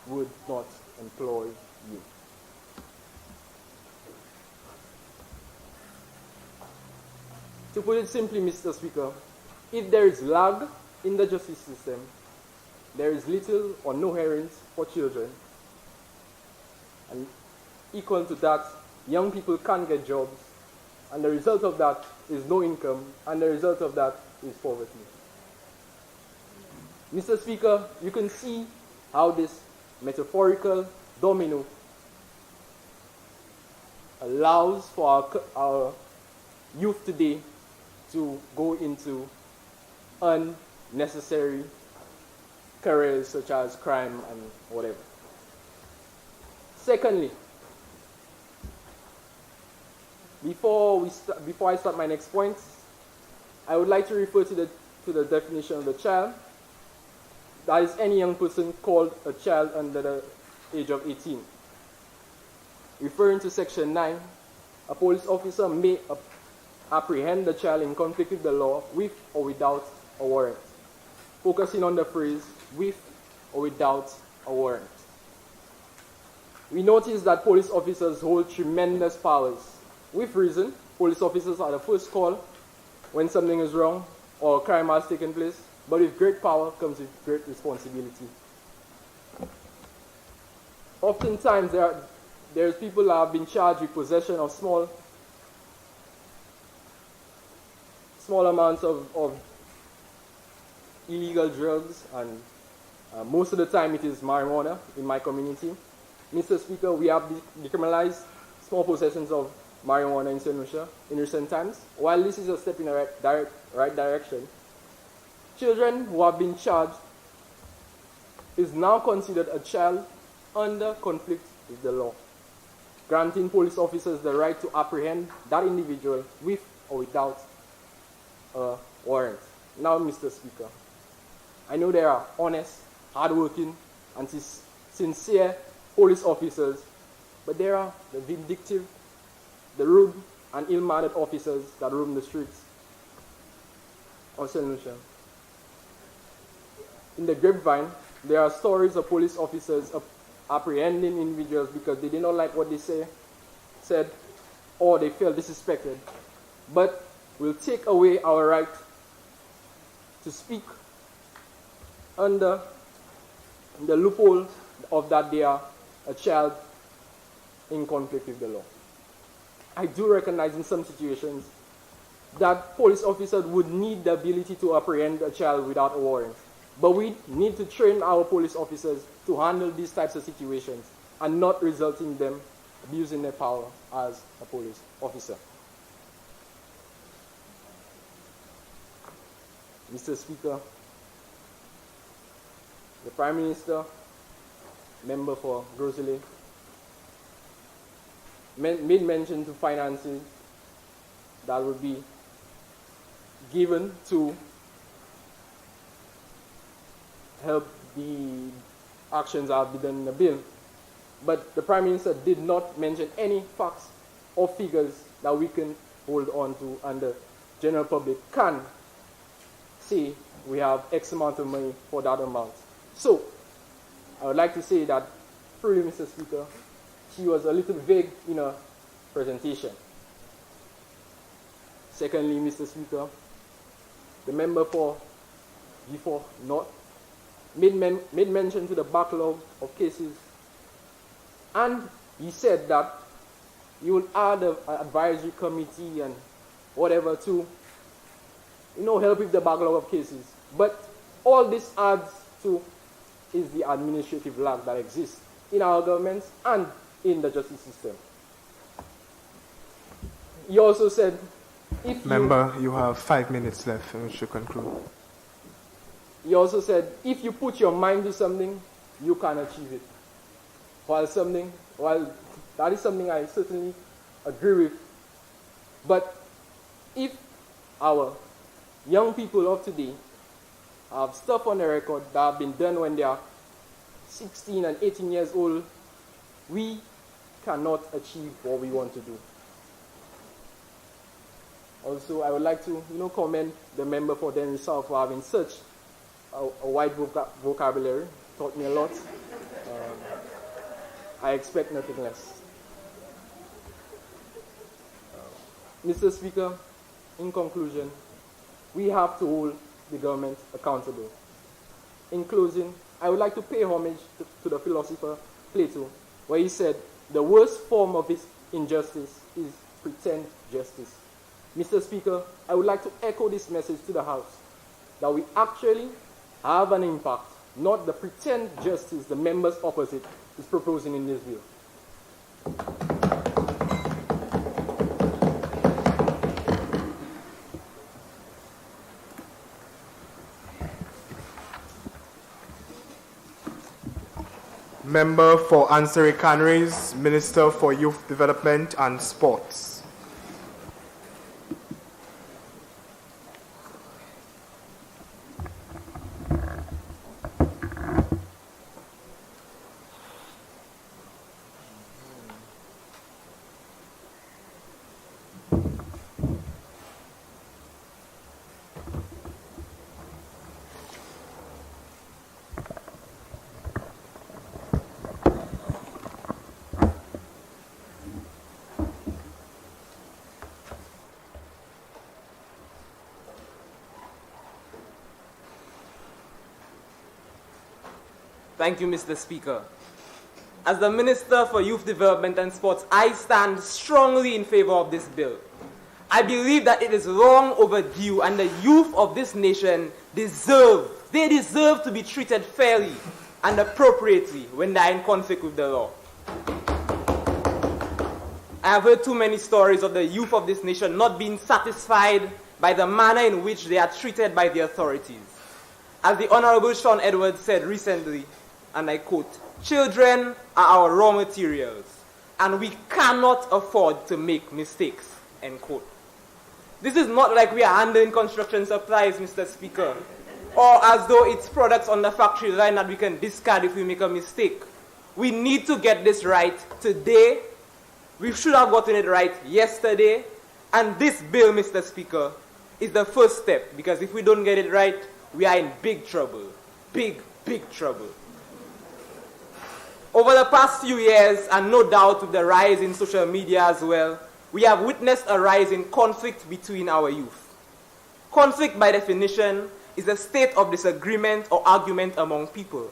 would not employ you. To put it simply, Mr. Speaker, if there is lag in the justice system, there is little or no hearings for children. And equal to that, young people can't get jobs, and the result of that is no income, and the result of that is poverty. Mr. Speaker, you can see how this metaphorical domino allows for our youth today to go into unnecessary careers such as crime and whatever. Secondly, before I start my next point, I would like to refer to the definition of the child. That is any young person called a child under the age of 18. Referring to Section 9, a police officer may apprehend the child in conflict with the law with or without a warrant. Focusing on the phrase with or without a warrant. We notice that police officers hold tremendous powers. With reason, police officers are the first call when something is wrong or a crime has taken place, but with great power comes with great responsibility. Oftentimes, there's people that have been charged with possession of small amounts of illegal drugs, and most of the time it is marijuana in my community. Mr. Speaker, we have decriminalized small possessions of marijuana in St. Lucia in recent times. While this is a step in the right direction, children who have been charged is now considered a child under conflict with the law, granting police officers the right to apprehend that individual with or without a warrant. Now, Mr. Speaker, I know there are honest, hardworking, and sincere police officers, but there are the vindictive, the rude, and ill-mannered officers that roam the streets of St. Lucia. In the grapevine, there are stories of police officers apprehending individuals because they did not like what they said, or they felt disrespected, but will take away our right to speak under the loophole of that they are a child in conflict with the law. I do recognize in some situations that police officers would need the ability to apprehend a child without a warrant. But we need to train our police officers to handle these types of situations and not result in them abusing their power as a police officer. Mr. Speaker, the Prime Minister, member for Grosley, made mention to finances that would be given to help the actions that have been done in the bill. But the Prime Minister did not mention any facts or figures that we can hold on to and the general public can say we have X amount of money for that amount. So, I would like to say that, through Mr. Speaker, she was a little vague in her presentation. Secondly, Mr. Speaker, the member for G4 North made mention to the backlog of cases, and he said that you will add an advisory committee and whatever to, help with the backlog of cases. But all this adds to is the administrative lag that exists in our governments and in the justice system. He also said, Member, you have 5 minutes left and we should conclude. He also said, if you put your mind to something, you can achieve it. While that is something I certainly agree with. But if our young people of today have stuff on the record that have been done when they are 16 and 18 years old, we cannot achieve what we want to do. Also, I would like to commend the member for Denry South for having such a wide vocabulary. Taught me a lot. I expect nothing less. Mr. Speaker, in conclusion, we have to hold the government accountable. In closing, I would like to pay homage to the philosopher Plato, where he said, the worst form of injustice is pretend justice. Mr. Speaker, I would like to echo this message to the House, that we actually have an impact, not the pretend justice the members opposite is proposing in this bill. Member for Ansari Canaries, Minister for Youth Development and Sports. Thank you, Mr. Speaker. As the Minister for Youth Development and Sports, I stand strongly in favor of this bill. I believe that it is long overdue and the youth of this nation deserve to be treated fairly and appropriately when they are in conflict with the law. I have heard too many stories of the youth of this nation not being satisfied by the manner in which they are treated by the authorities. As the Honorable Sean Edwards said recently, and I quote, "Children are our raw materials, and we cannot afford to make mistakes," end quote. This is not like we are handling construction supplies, Mr. Speaker, or as though it's products on the factory line that we can discard if we make a mistake. We need to get this right today. We should have gotten it right yesterday, and this bill, Mr. Speaker, is the first step, because if we don't get it right, we are in big trouble. Big trouble. Over the past few years, and no doubt with the rise in social media as well, we have witnessed a rise in conflict between our youth. Conflict, by definition, is a state of disagreement or argument among people.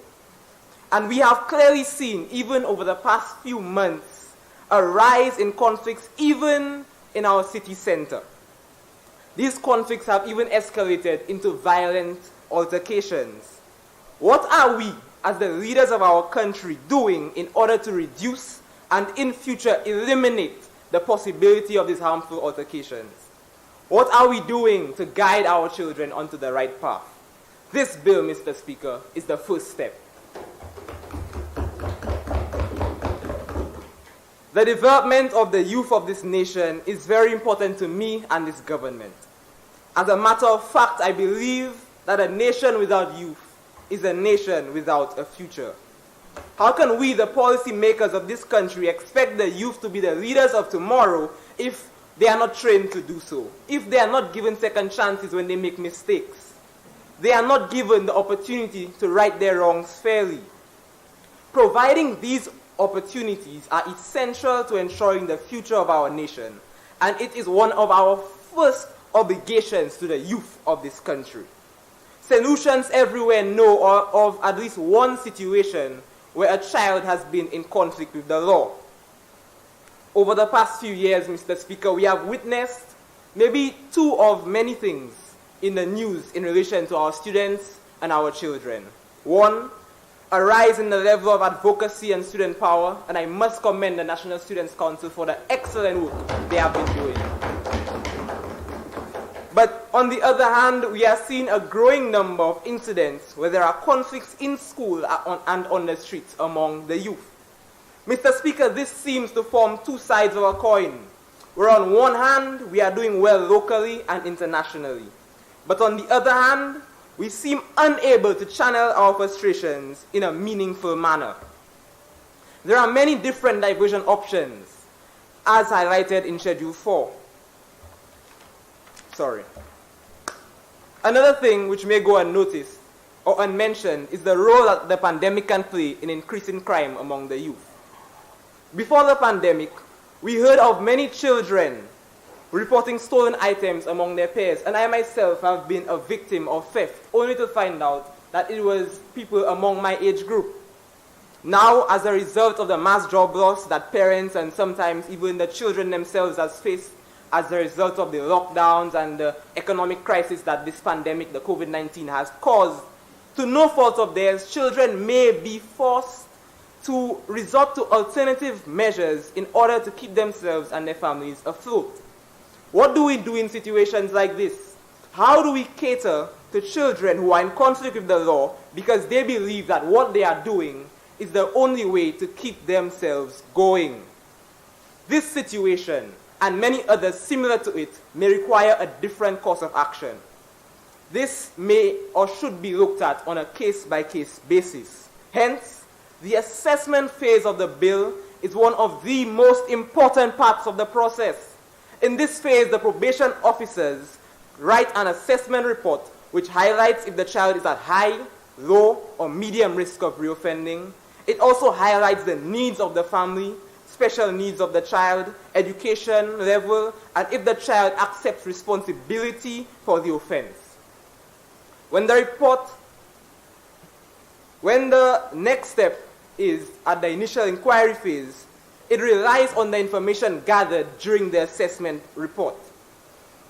And we have clearly seen, even over the past few months, a rise in conflicts even in our city center. These conflicts have even escalated into violent altercations. What are we, as the leaders of our country, doing in order to reduce and in future eliminate the possibility of these harmful altercations? What are we doing to guide our children onto the right path? This bill, Mr. Speaker, is the first step. The development of the youth of this nation is very important to me and this government. As a matter of fact, I believe that a nation without youth is a nation without a future. How can we, the policy makers of this country, expect the youth to be the leaders of tomorrow if they are not trained to do so? If they are not given second chances when they make mistakes? They are not given the opportunity to right their wrongs fairly. Providing these opportunities are essential to ensuring the future of our nation, and it is one of our first obligations to the youth of this country. Solutions everywhere know of at least one situation where a child has been in conflict with the law. Over the past few years, Mr. Speaker, we have witnessed maybe two of many things in the news in relation to our students and our children. One, a rise in the level of advocacy and student power, and I must commend the National Students' Council for the excellent work they have been doing. But on the other hand, we are seeing a growing number of incidents where there are conflicts in school and on the streets among the youth. Mr. Speaker, this seems to form two sides of a coin, where on one hand, we are doing well locally and internationally. But on the other hand, we seem unable to channel our frustrations in a meaningful manner. There are many different diversion options, as highlighted in Schedule 4. Another thing which may go unnoticed or unmentioned is the role that the pandemic can play in increasing crime among the youth. Before the pandemic, we heard of many children reporting stolen items among their peers, and I myself have been a victim of theft, only to find out that it was people among my age group. Now, as a result of the mass job loss that parents and sometimes even the children themselves have faced as a result of the lockdowns and the economic crisis that this pandemic, the COVID-19, has caused, to no fault of theirs, children may be forced to resort to alternative measures in order to keep themselves and their families afloat. What do we do in situations like this? How do we cater to children who are in conflict with the law because they believe that what they are doing is the only way to keep themselves going. This situation, and many others similar to it, may require a different course of action. This may or should be looked at on a case-by-case basis. Hence, the assessment phase of the bill is one of the most important parts of the process. In this phase, the probation officers write an assessment report which highlights if the child is at high, low, or medium risk of reoffending. It also highlights the needs of the family, special needs of the child, education level, and if the child accepts responsibility for the offense. When the next step is at the initial inquiry phase, it relies on the information gathered during the assessment report.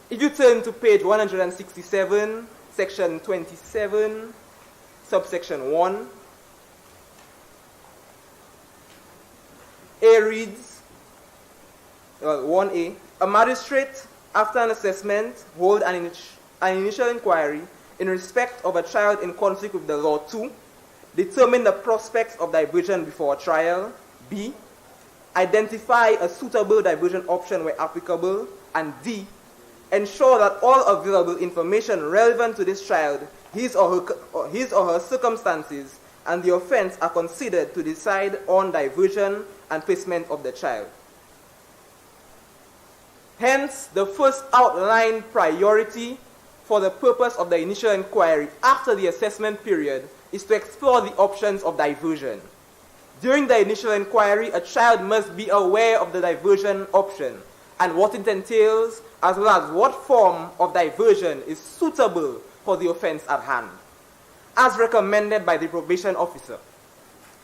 If you turn to page 167, section 27, subsection 1, A reads, 1A, a magistrate, after an assessment, hold an initial inquiry in respect of a child in conflict with the law. 2, determine the prospects of diversion before trial. B, identify a suitable diversion option where applicable. And D, ensure that all available information relevant to this child, his or her circumstances, and the offense are considered to decide on diversion and placement of the child. Hence, the first outlined priority for the purpose of the initial inquiry after the assessment period is to explore the options of diversion. During the initial inquiry, a child must be aware of the diversion option and what it entails, as well as what form of diversion is suitable for the offense at hand, as recommended by the probation officer.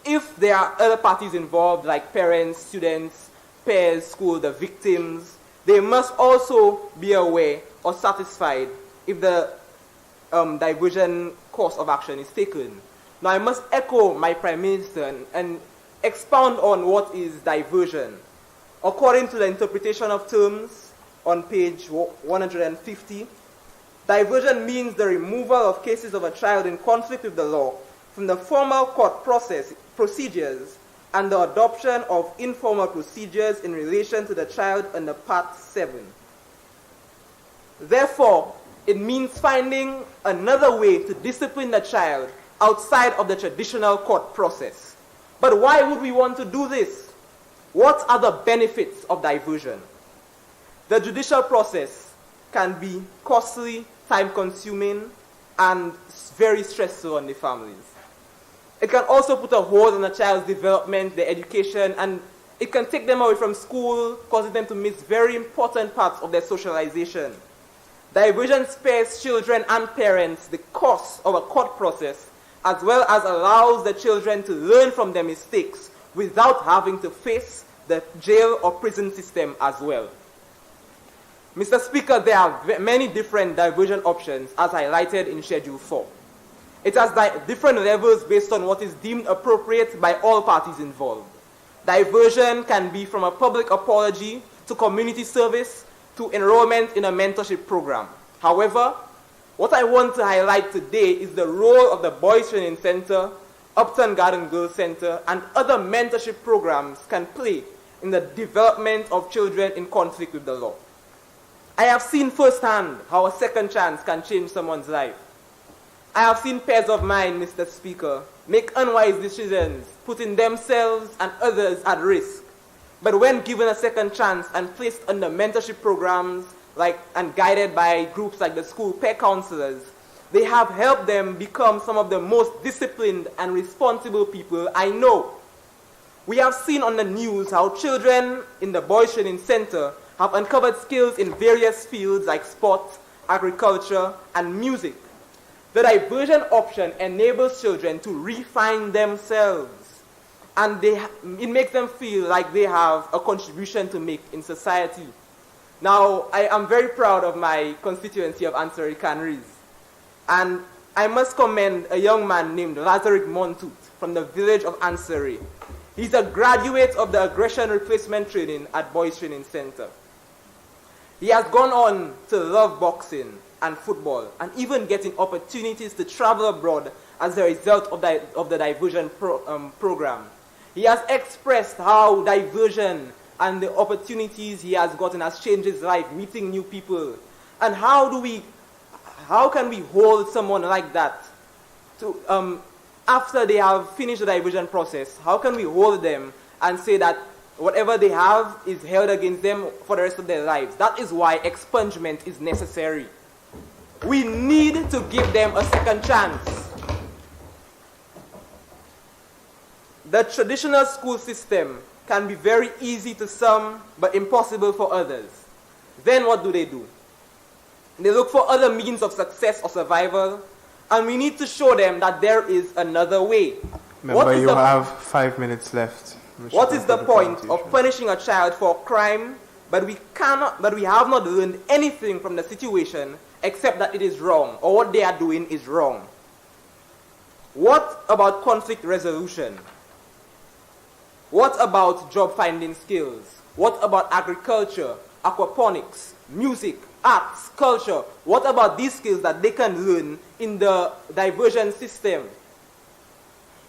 If there are other parties involved, like parents, students, peers, school, the victims, they must also be aware or satisfied if the diversion course of action is taken. Now, I must echo my Prime Minister and expound on what is diversion. According to the interpretation of terms on page 150, diversion means the removal of cases of a child in conflict with the law from the formal court procedures and the adoption of informal procedures in relation to the child under Part 7. Therefore, it means finding another way to discipline the child outside of the traditional court process. But why would we want to do this? What are the benefits of diversion? The judicial process can be costly, time-consuming, and very stressful on the families. It can also put a hold on a child's development, their education, and it can take them away from school, causing them to miss very important parts of their socialization. Diversion spares children and parents the cost of a court process, as well as allows the children to learn from their mistakes without having to face the jail or prison system as well. Mr. Speaker, there are many different diversion options as highlighted in Schedule 4. It has different levels based on what is deemed appropriate by all parties involved. Diversion can be from a public apology to community service to enrollment in a mentorship program. However, what I want to highlight today is the role of the Boys Training Center, Upton Garden Girls Center, and other mentorship programs can play in the development of children in conflict with the law. I have seen firsthand how a second chance can change someone's life. I have seen peers of mine, Mr. Speaker, make unwise decisions, putting themselves and others at risk. But when given a second chance and placed under mentorship programs and guided by groups like the school peer counselors, they have helped them become some of the most disciplined and responsible people I know. We have seen on the news how children in the Boys Training Center have uncovered skills in various fields like sport, agriculture, and music. The diversion option enables children to refine themselves, and it makes them feel like they have a contribution to make in society. Now, I am very proud of my constituency of Ansari Canries, and I must commend a young man named Lazaric Montoot from the village of Ansari. He's a graduate of the Aggression Replacement Training at Boys Training Center. He has gone on to love boxing and football, and even getting opportunities to travel abroad as a result of the diversion program. He has expressed how diversion and the opportunities he has gotten has changed his life, meeting new people. And how can we hold someone like that to, after they have finished the diversion process? How can we hold them and say that whatever they have is held against them for the rest of their lives? That is why expungement is necessary. We need to give them a second chance. The traditional school system can be very easy to some, but impossible for others. Then what do? They look for other means of success or survival, and we need to show them that there is another way. Remember, you have 5 minutes left. What is the point of punishing a child for a crime, but we have not learned anything from the situation except that it is wrong, or what they are doing is wrong? What about conflict resolution? What about job finding skills? What about agriculture, aquaponics, music, arts, culture? What about these skills that they can learn in the diversion system?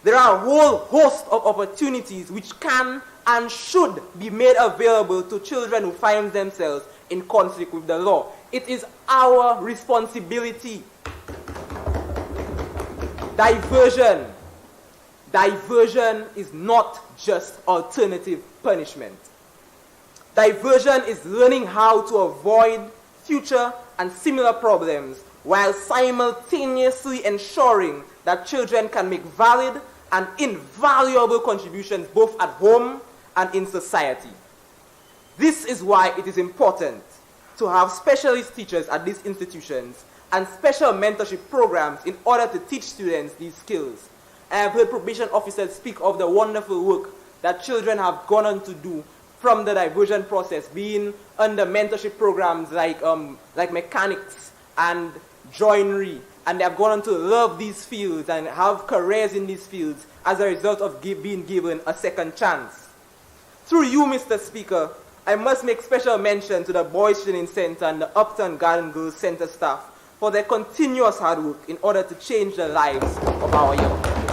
There are a whole host of opportunities which can and should be made available to children who find themselves in conflict with the law. It is our responsibility. Diversion is not just alternative punishment. Diversion is learning how to avoid future and similar problems while simultaneously ensuring that children can make valid and invaluable contributions both at home and in society. This is why it is important to have specialist teachers at these institutions and special mentorship programs in order to teach students these skills. I have heard probation officers speak of the wonderful work that children have gone on to do from the diversion process, being under mentorship programs like mechanics and joinery, and they have gone on to love these fields and have careers in these fields as a result of being given a second chance. Through you, Mr. Speaker, I must make special mention to the Boys Training Center and the Upton Garden Girls Center staff for their continuous hard work in order to change the lives of our young people.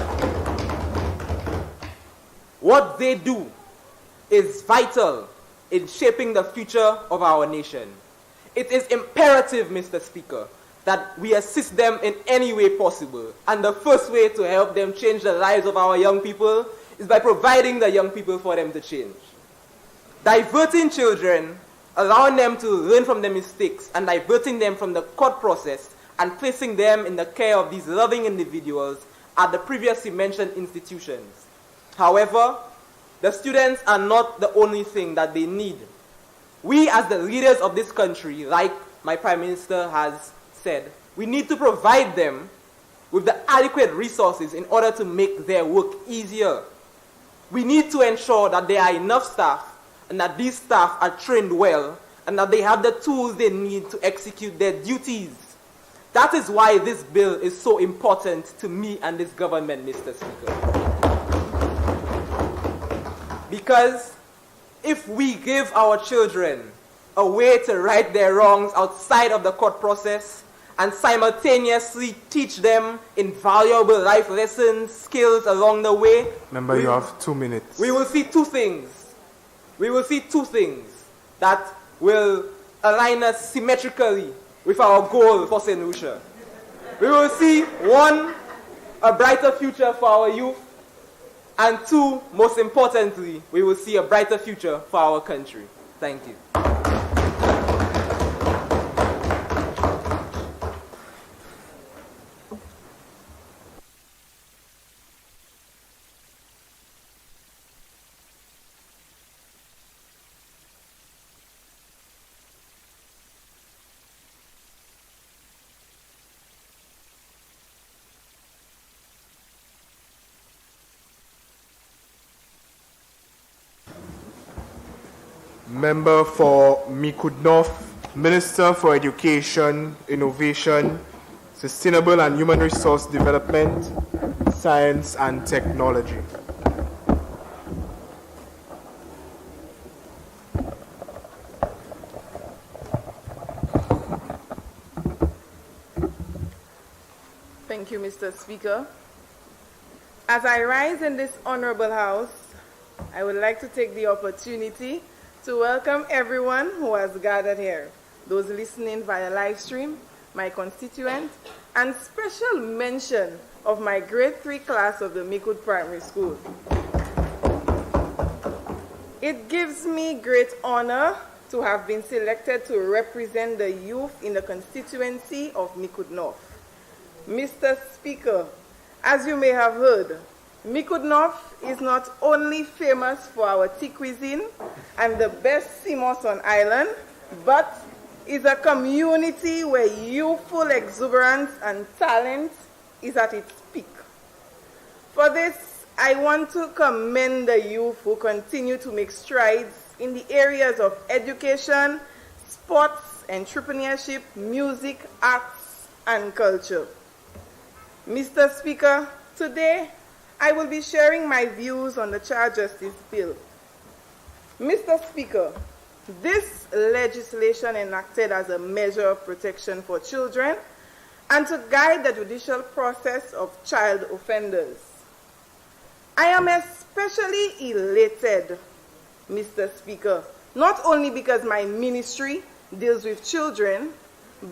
What they do is vital in shaping the future of our nation. It is imperative, Mr. Speaker, that we assist them in any way possible. And the first way to help them change the lives of our young people is by providing the young people for them to change. Diverting children, allowing them to learn from their mistakes, and diverting them from the court process and placing them in the care of these loving individuals at the previously mentioned institutions. However, the students are not the only thing that they need. We, as the leaders of this country, like my Prime Minister has said, we need to provide them with the adequate resources in order to make their work easier. We need to ensure that there are enough staff and that these staff are trained well and that they have the tools they need to execute their duties. That is why this bill is so important to me and this government, Mr. Speaker. Because if we give our children a way to right their wrongs outside of the court process and simultaneously teach them invaluable life lessons, skills along the way. Remember, you have 2 minutes. We will see two things. We will see two things that will align us symmetrically with our goal for St. Lucia. We will see, one, a brighter future for our youth, and two, most importantly, we will see a brighter future for our country. Thank you. Member for Micoud North, Minister for Education, Innovation, Sustainable and Human Resource Development, Science and Technology. Thank you, Mr. Speaker. As I rise in this honorable house, I would like to take the opportunity to welcome everyone who has gathered here, those listening via live stream, my constituents, and special mention of my grade 3 class of the Mikud Primary School. It gives me great honor to have been selected to represent the youth in the constituency of Mikud North. Mr. Speaker, as you may have heard, Mikud North is not only famous for our tea cuisine and the best simos on island, but is a community where youthful exuberance and talent is at its peak. For this, I want to commend the youth who continue to make strides in the areas of education, sports, entrepreneurship, music, arts, and culture. Mr. Speaker, today I will be sharing my views on the Child Justice Bill. Mr. Speaker, this legislation enacted as a measure of protection for children and to guide the judicial process of child offenders. I am especially elated, Mr. Speaker, not only because my ministry deals with children,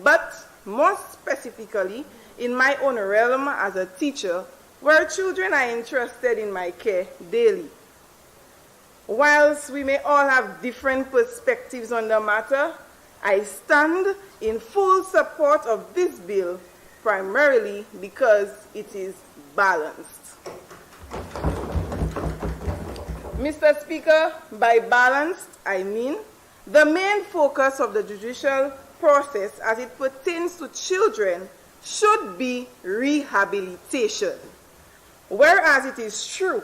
but more specifically in my own realm as a teacher, where children are entrusted in my care daily. Whilst we may all have different perspectives on the matter, I stand in full support of this bill, primarily because it is balanced. Mr. Speaker, by balanced, I mean the main focus of the judicial process as it pertains to children should be rehabilitation. Whereas it is true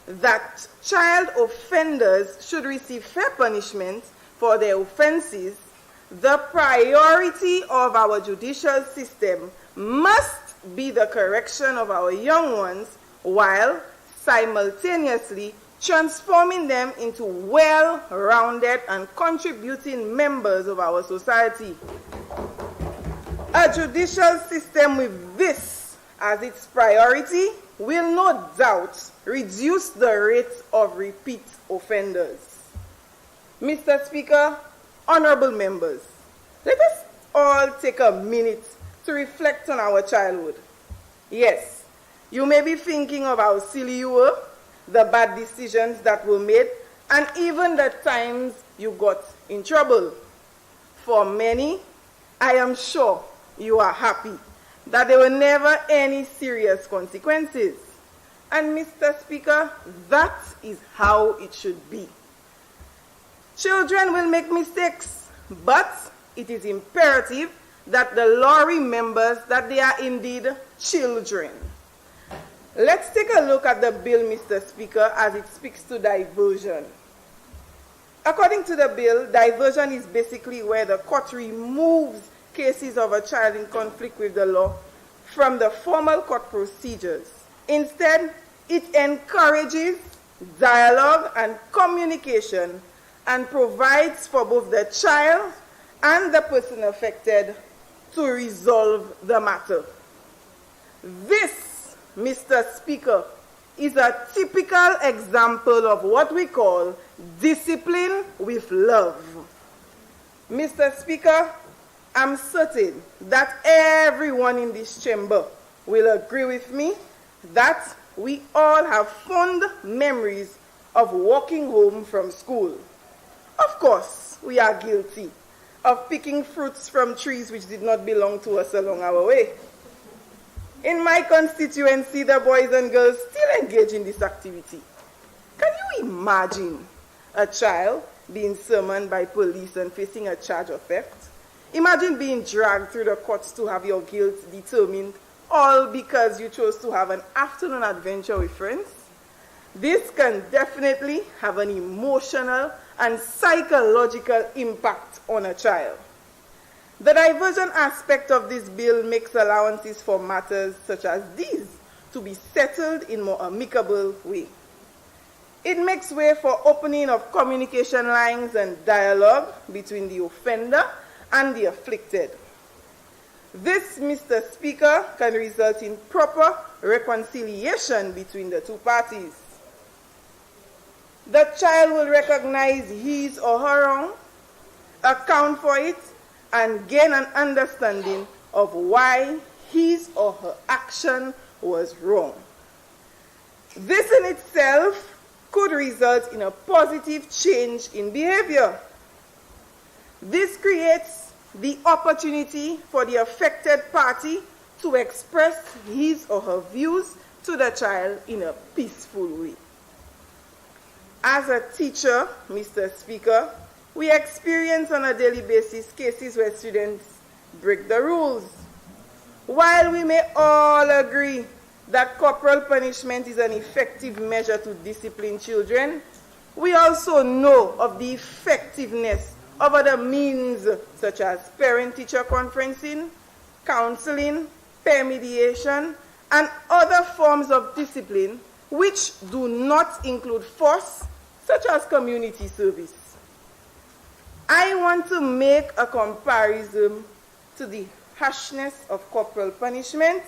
that child offenders should receive fair punishment for their offenses, the priority of our judicial system must be the correction of our young ones while simultaneously transforming them into well-rounded and contributing members of our society. A judicial system with this as its priority will no doubt reduce the rate of repeat offenders. Mr. Speaker, honorable members, let us all take a minute to reflect on our childhood. Yes, you may be thinking of how silly you were, the bad decisions that were made, and even the times you got in trouble. For many, I am sure you are happy that there were never any serious consequences. And Mr. Speaker, that is how it should be. Children will make mistakes, but it is imperative that the law remembers that they are indeed children. Let's take a look at the bill, Mr. Speaker, as it speaks to diversion. According to the bill, diversion is basically where the court removes cases of a child in conflict with the law from the formal court procedures. Instead, it encourages dialogue and communication and provides for both the child and the person affected to resolve the matter. This, Mr. Speaker, is a typical example of what we call discipline with love. Mr. Speaker, I'm certain that everyone in this chamber will agree with me that we all have fond memories of walking home from school. Of course, we are guilty of picking fruits from trees which did not belong to us along our way. In my constituency, the boys and girls still engage in this activity. Can you imagine a child being summoned by police and facing a charge of theft? Imagine being dragged through the courts to have your guilt determined, all because you chose to have an afternoon adventure with friends. This can definitely have an emotional and psychological impact on a child. The diversion aspect of this bill makes allowances for matters such as these to be settled in more amicable way. It makes way for opening of communication lines and dialogue between the offender and the afflicted. This, Mr. Speaker, can result in proper reconciliation between the two parties. The child will recognize his or her wrong, account for it, and gain an understanding of why his or her action was wrong. This in itself could result in a positive change in behavior. This creates the opportunity for the affected party to express his or her views to the child in a peaceful way. As a teacher, Mr. Speaker, we experience on a daily basis cases where students break the rules. While we may all agree that corporal punishment is an effective measure to discipline children, we also know of the effectiveness of other means such as parent-teacher conferencing, counseling, peer mediation, and other forms of discipline which do not include force, such as community service. I want to make a comparison to the harshness of corporal punishment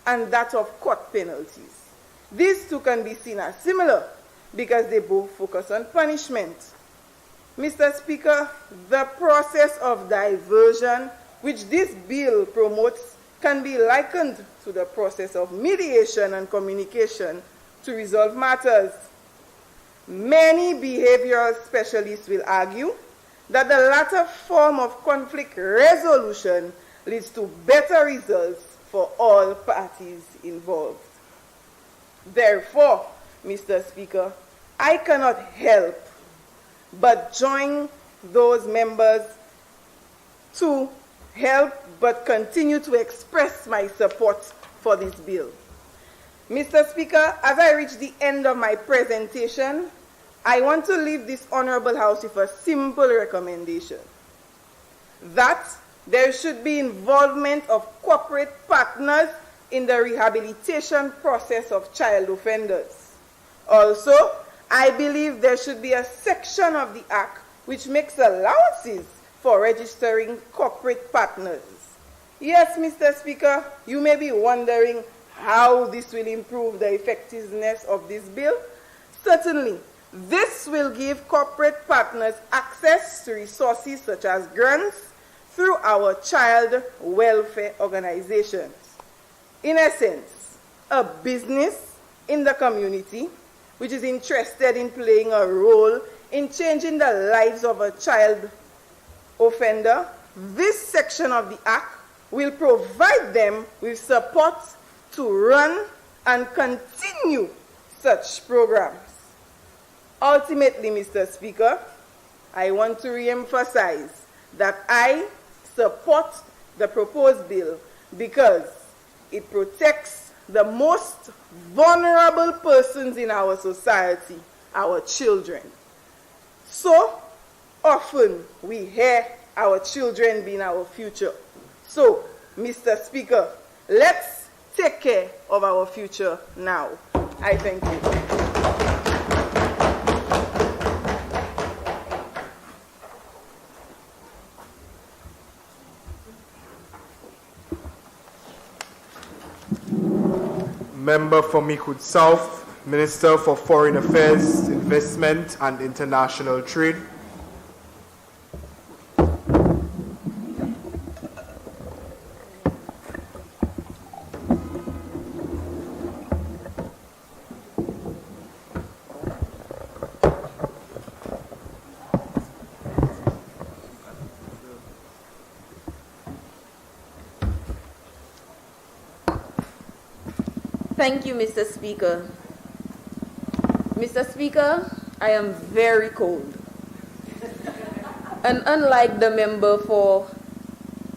and that of court penalties. These two can be seen as similar because they both focus on punishment. Mr. Speaker, the process of diversion which this bill promotes can be likened to the process of mediation and communication to resolve matters. Many behavioral specialists will argue that the latter form of conflict resolution leads to better results for all parties involved. Therefore, Mr. Speaker, I cannot help but join those members to help but continue to express my support for this bill. Mr. Speaker, as I reach the end of my presentation, I want to leave this Honorable House with a simple recommendation: that there should be involvement of corporate partners in the rehabilitation process of child offenders. Also, I believe there should be a section of the Act which makes allowances for registering corporate partners. Yes, Mr. Speaker, you may be wondering how this will improve the effectiveness of this bill. Certainly, this will give corporate partners access to resources such as grants through our child welfare organizations. In essence, a business in the community which is interested in playing a role in changing the lives of a child offender, this section of the Act will provide them with support to run and continue such programs. Ultimately, Mr. Speaker, I want to re-emphasize that I support the proposed bill because it protects the most vulnerable persons in our society, our children. So often we hear our children being our future. So, Mr. Speaker, let's take care of our future now. I thank you. Member for Micoud South, Minister for Foreign Affairs, Investment and International Trade. Thank you, Mr. Speaker. Mr. Speaker, I am very cold. And unlike the member for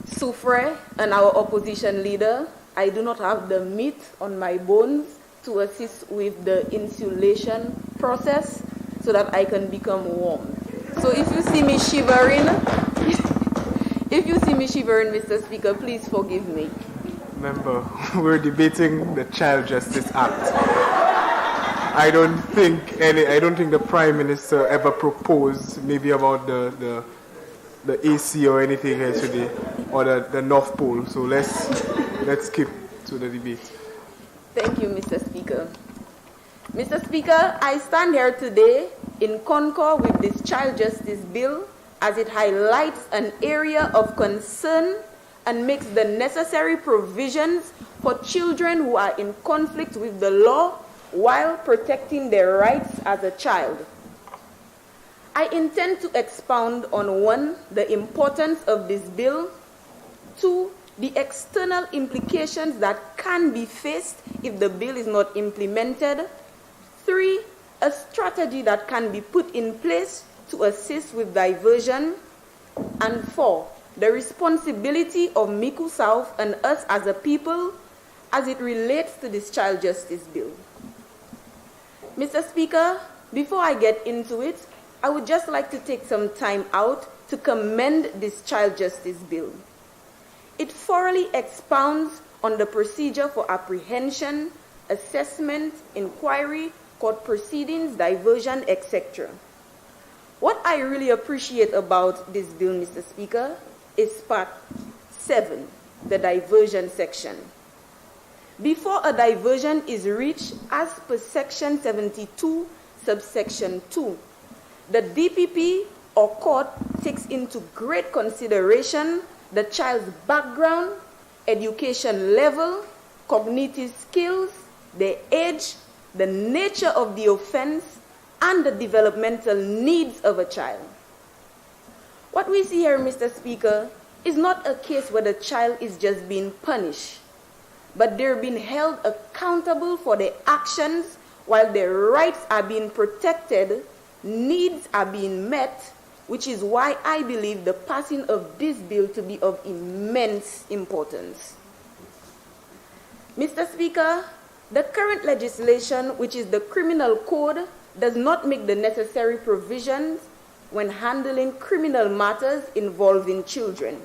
Soufrière and our opposition leader, I do not have the meat on my bones to assist with the insulation process so that I can become warm. So if you see me shivering, Mr. Speaker, please forgive me. Member, we're debating the Child Justice Act. I don't think the Prime Minister ever proposed maybe about the the AC or anything else today, or the North Pole. So let's skip to the debate. Thank you, Mr. Speaker. Mr. Speaker, I stand here today in concord with this Child Justice Bill as it highlights an area of concern and makes the necessary provisions for children who are in conflict with the law while protecting their rights as a child. I intend to expound on 1, the importance of this bill, 2, the external implications that can be faced if the bill is not implemented, 3, a strategy that can be put in place to assist with diversion, and 4, the responsibility of Miku South and us as a people as it relates to this Child Justice Bill. Mr. Speaker, before I get into it, I would just like to take some time out to commend this Child Justice Bill. It thoroughly expounds on the procedure for apprehension, assessment, inquiry, court proceedings, diversion, etc. What I really appreciate about this bill, Mr. Speaker, is part 7, the diversion section. Before a diversion is reached, as per section 72, subsection 2, the DPP or court takes into great consideration the child's background, education level, cognitive skills, their age, the nature of the offense, and the developmental needs of a child. What we see here, Mr. Speaker, is not a case where the child is just being punished, but they're being held accountable for their actions while their rights are being protected, needs are being met, which is why I believe the passing of this bill to be of immense importance. Mr. Speaker, the current legislation, which is the criminal code, does not make the necessary provisions when handling criminal matters involving children.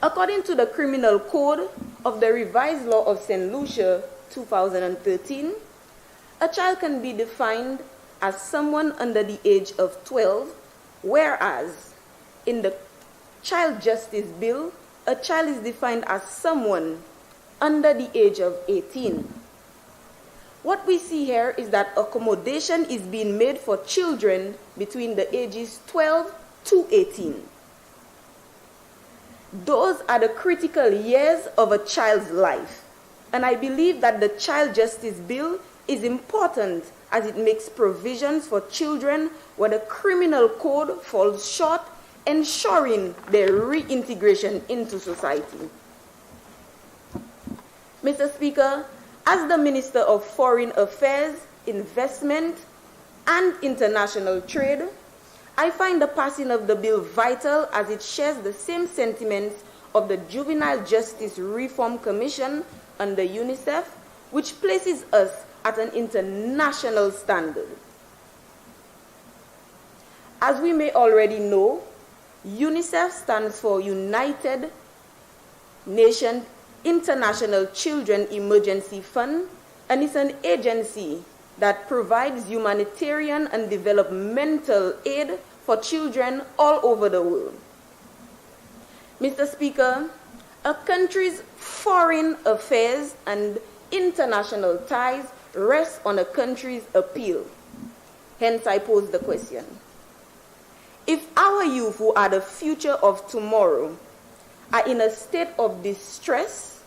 According to the criminal code of the revised law of St. Lucia, 2013, a child can be defined as someone under the age of 12, whereas in the Child Justice Bill, a child is defined as someone under the age of 18. What we see here is that accommodation is being made for children between the ages 12 to 18. Those are the critical years of a child's life, and I believe that the Child Justice Bill is important as it makes provisions for children where the criminal code falls short, ensuring their reintegration into society. Mr. Speaker, as the Minister of Foreign Affairs, Investment, and International Trade, I find the passing of the bill vital as it shares the same sentiments of the Juvenile Justice Reform Commission under UNICEF, which places us at an international standard. As we may already know, UNICEF stands for United Nations International Children Emergency Fund, and it's an agency that provides humanitarian and developmental aid for children all over the world. Mr. Speaker, a country's foreign affairs and international ties rest on a country's appeal. Hence, I pose the question. If our youth, who are the future of tomorrow, are in a state of distress,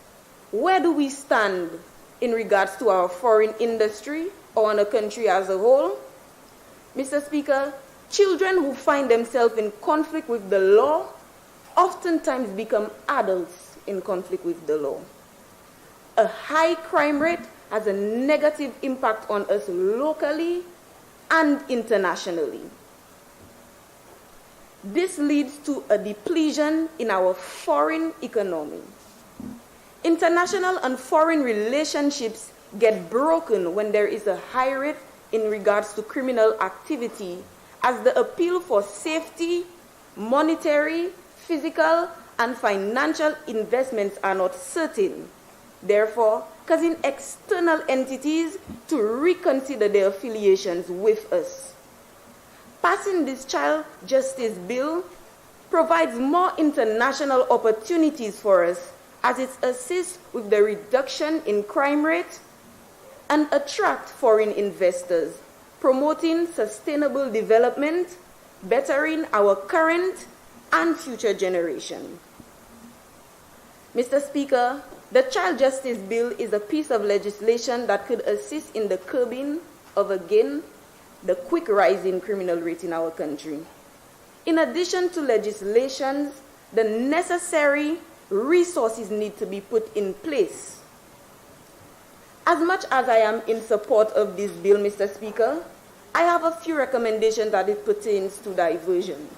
where do we stand in regards to our foreign industry or on a country as a whole? Mr. Speaker, children who find themselves in conflict with the law oftentimes become adults in conflict with the law. A high crime rate has a negative impact on us locally and internationally. This leads to a depletion in our foreign economy. International and foreign relationships get broken when there is a high rate in regards to criminal activity, as the appeal for safety, monetary, physical, and financial investments are not certain, therefore causing external entities to reconsider their affiliations with us. Passing this Child Justice Bill provides more international opportunities for us as it assists with the reduction in crime rate and attract foreign investors, promoting sustainable development, bettering our current and future generation. Mr. Speaker, the Child Justice Bill is a piece of legislation that could assist in the curbing of, again, the quick rise in criminal rate in our country. In addition to legislations, the necessary resources need to be put in place. As much as I am in support of this bill, Mr. Speaker, I have a few recommendations that it pertains to diversion.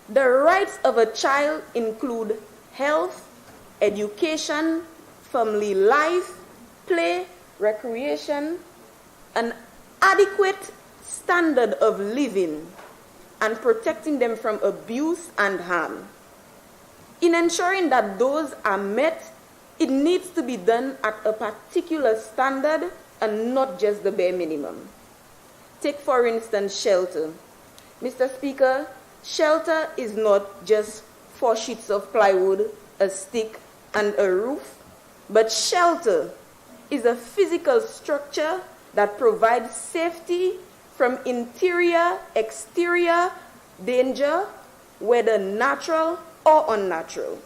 The rights of a child include health, education, family life, play, recreation, an adequate standard of living, and protecting them from abuse and harm. In ensuring that those are met, it needs to be done at a particular standard and not just the bare minimum. Take, for instance, shelter. Mr. Speaker, shelter is not just 4 sheets of plywood, a stick, and a roof, but shelter is a physical structure that provides safety from interior, exterior danger, whether natural or unnatural.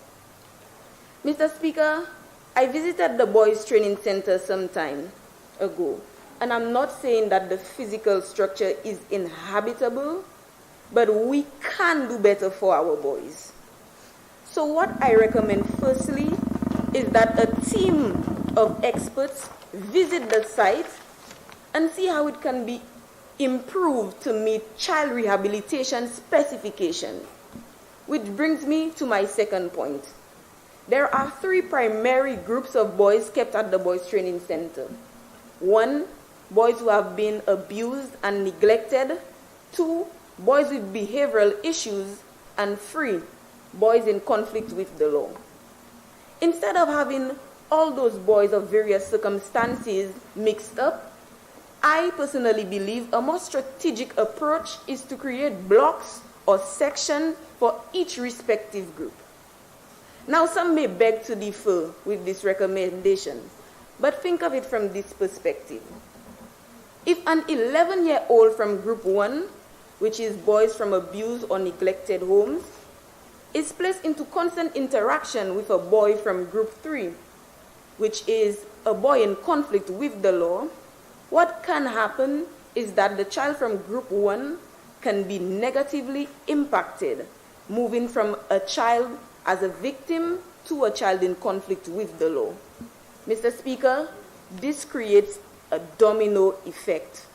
Mr. Speaker, I visited the Boys Training Center some time ago, and I'm not saying that the physical structure is inhabitable, but we can do better for our boys. So what I recommend firstly is that a team of experts visit the site and see how it can be improved to meet child rehabilitation specifications. Which brings me to my second point. There are 3 primary groups of boys kept at the Boys Training Center. 1, boys who have been abused and neglected. 2, boys with behavioral issues. And 3, boys in conflict with the law. Instead of having all those boys of various circumstances mixed up, I personally believe a more strategic approach is to create blocks or sections for each respective group. Now, some may beg to differ with this recommendation, but think of it from this perspective. If an 11-year-old from Group 1, which is boys from abused or neglected homes, is placed into constant interaction with a boy from Group 3, which is a boy in conflict with the law, what can happen is that the child from Group 1 can be negatively impacted, moving from a child as a victim to a child in conflict with the law. Mr. Speaker, this creates a domino effect.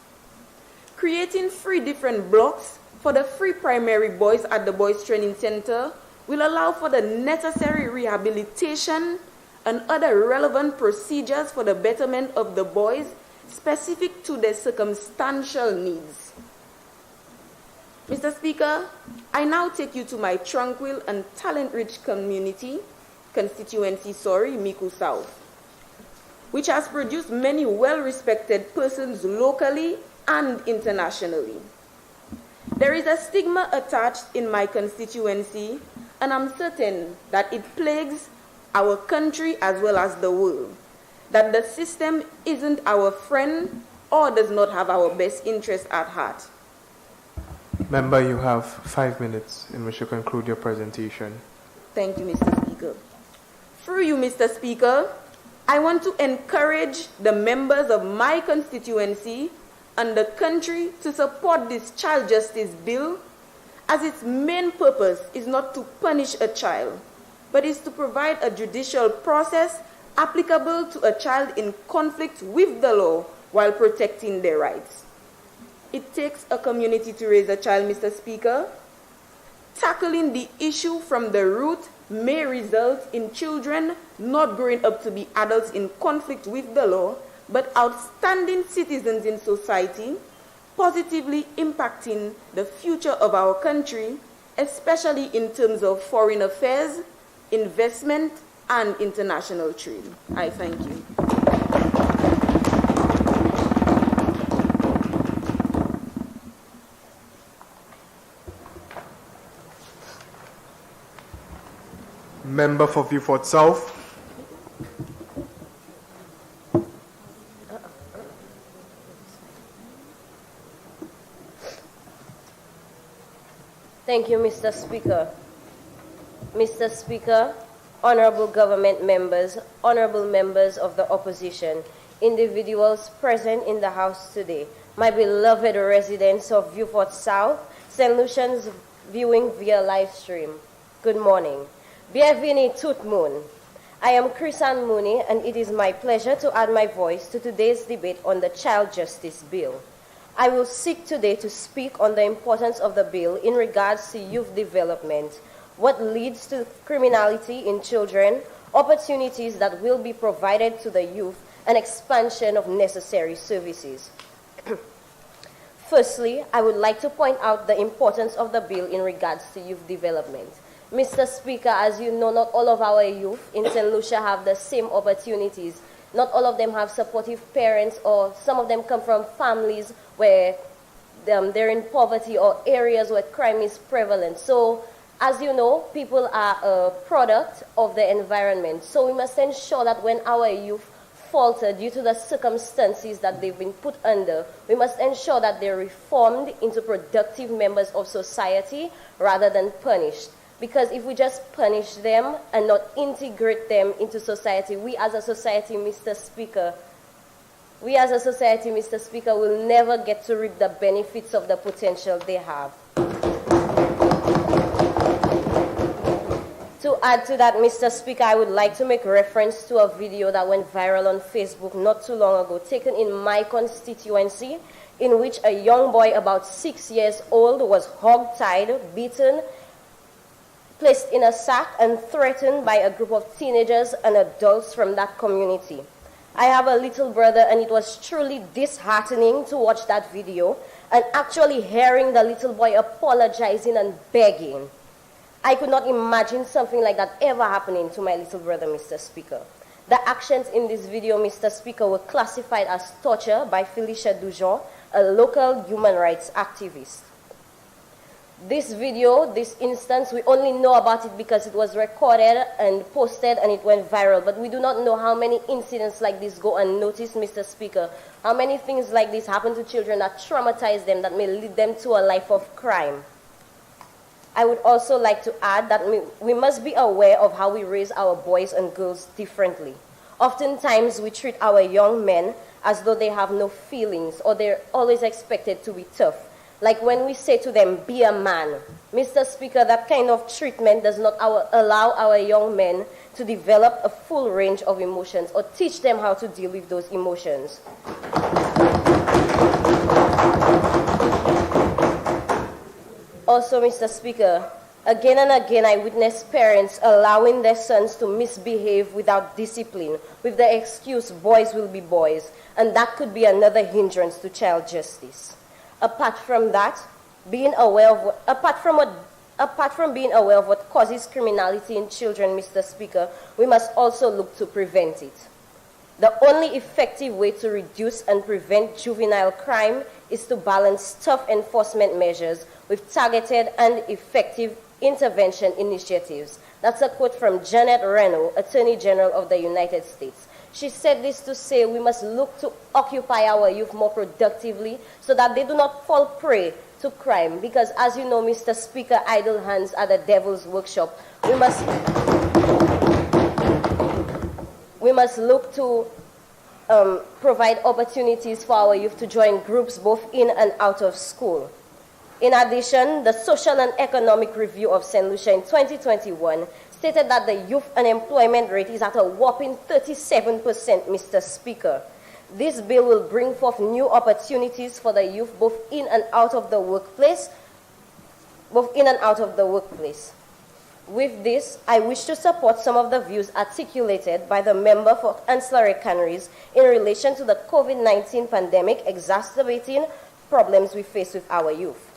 Creating 3 different blocks for the 3 primary boys at the Boys Training Center will allow for the necessary rehabilitation and other relevant procedures for the betterment of the boys specific to their circumstantial needs. Mr. Speaker, I now take you to my tranquil and talent-rich constituency, Miku South, which has produced many well-respected persons locally and internationally. There is a stigma attached in my constituency, and I'm certain that it plagues our country as well as the world, that the system isn't our friend or does not have our best interest at heart. Member, you have 5 minutes in which to conclude your presentation. Thank you, Mr. Speaker. Through you, Mr. Speaker, I want to encourage the members of my constituency and the country to support this child justice bill, as its main purpose is not to punish a child, but is to provide a judicial process applicable to a child in conflict with the law while protecting their rights. It takes a community to raise a child, Mr. Speaker. Tackling the issue from the root may result in children not growing up to be adults in conflict with the law, but outstanding citizens in society, positively impacting the future of our country, especially in terms of foreign affairs, investment, and international trade. I thank you. Member for Vieux South. Thank you, Mr. Speaker. Mr. Speaker, honorable government members, honorable members of the opposition, individuals present in the House today, my beloved residents of Vieux South, St. Lucians viewing via live stream. Good morning. Bienvenue tout le monde. I am Chrisanne Mooney, and it is my pleasure to add my voice to today's debate on the Child Justice Bill. I will seek today to speak on the importance of the bill in regards to youth development, what leads to criminality in children, opportunities that will be provided to the youth, and expansion of necessary services. Firstly, I would like to point out the importance of the bill in regards to youth development. Mr. Speaker, as you know, not all of our youth in St. Lucia have the same opportunities. Not all of them have supportive parents, or some of them come from families where they're in poverty or areas where crime is prevalent. So, as you know, people are a product of the environment. So we must ensure that when our youth falter due to the circumstances that they've been put under, we must ensure that they're reformed into productive members of society rather than punished. Because if we just punish them and not integrate them into society, we as a society, Mr. Speaker, will never get to reap the benefits of the potential they have. To add to that, Mr. Speaker, I would like to make reference to a video that went viral on Facebook not too long ago, taken in my constituency, in which a young boy about 6 years old was hog-tied, beaten, placed in a sack, and threatened by a group of teenagers and adults from that community. I have a little brother, and it was truly disheartening to watch that video and actually hearing the little boy apologizing and begging. I could not imagine something like that ever happening to my little brother, Mr. Speaker. The actions in this video, Mr. Speaker, were classified as torture by Felicia Dujon, a local human rights activist. This video, this instance, we only know about it because it was recorded and posted and it went viral, but we do not know how many incidents like this go unnoticed, Mr. Speaker. How many things like this happen to children that traumatize them, that may lead them to a life of crime. I would also like to add that we must be aware of how we raise our boys and girls differently. Oftentimes, we treat our young men as though they have no feelings or they're always expected to be tough. Like when we say to them, be a man. Mr. Speaker, that kind of treatment does not allow our young men to develop a full range of emotions or teach them how to deal with those emotions. Also, Mr. Speaker, again and again I witness parents allowing their sons to misbehave without discipline, with the excuse boys will be boys, and that could be another hindrance to child justice. Apart from that, being aware of apart from being aware of what causes criminality in children, Mr. Speaker, we must also look to prevent it. The only effective way to reduce and prevent juvenile crime is to balance tough enforcement measures with targeted and effective intervention initiatives. That's a quote from Janet Reno, Attorney General of the United States. She said this to say we must look to occupy our youth more productively so that they do not fall prey to crime. Because as you know, Mr. Speaker, idle hands are the devil's workshop. We must look to provide opportunities for our youth to join groups both in and out of school. In addition, the Social and Economic Review of St. Lucia in 2021 stated that the youth unemployment rate is at a whopping 37%, Mr. Speaker. This bill will bring forth new opportunities for the youth both in and out of the workplace. With this, I wish to support some of the views articulated by the member for Ancillary Canaries in relation to the COVID-19 pandemic exacerbating problems we face with our youth.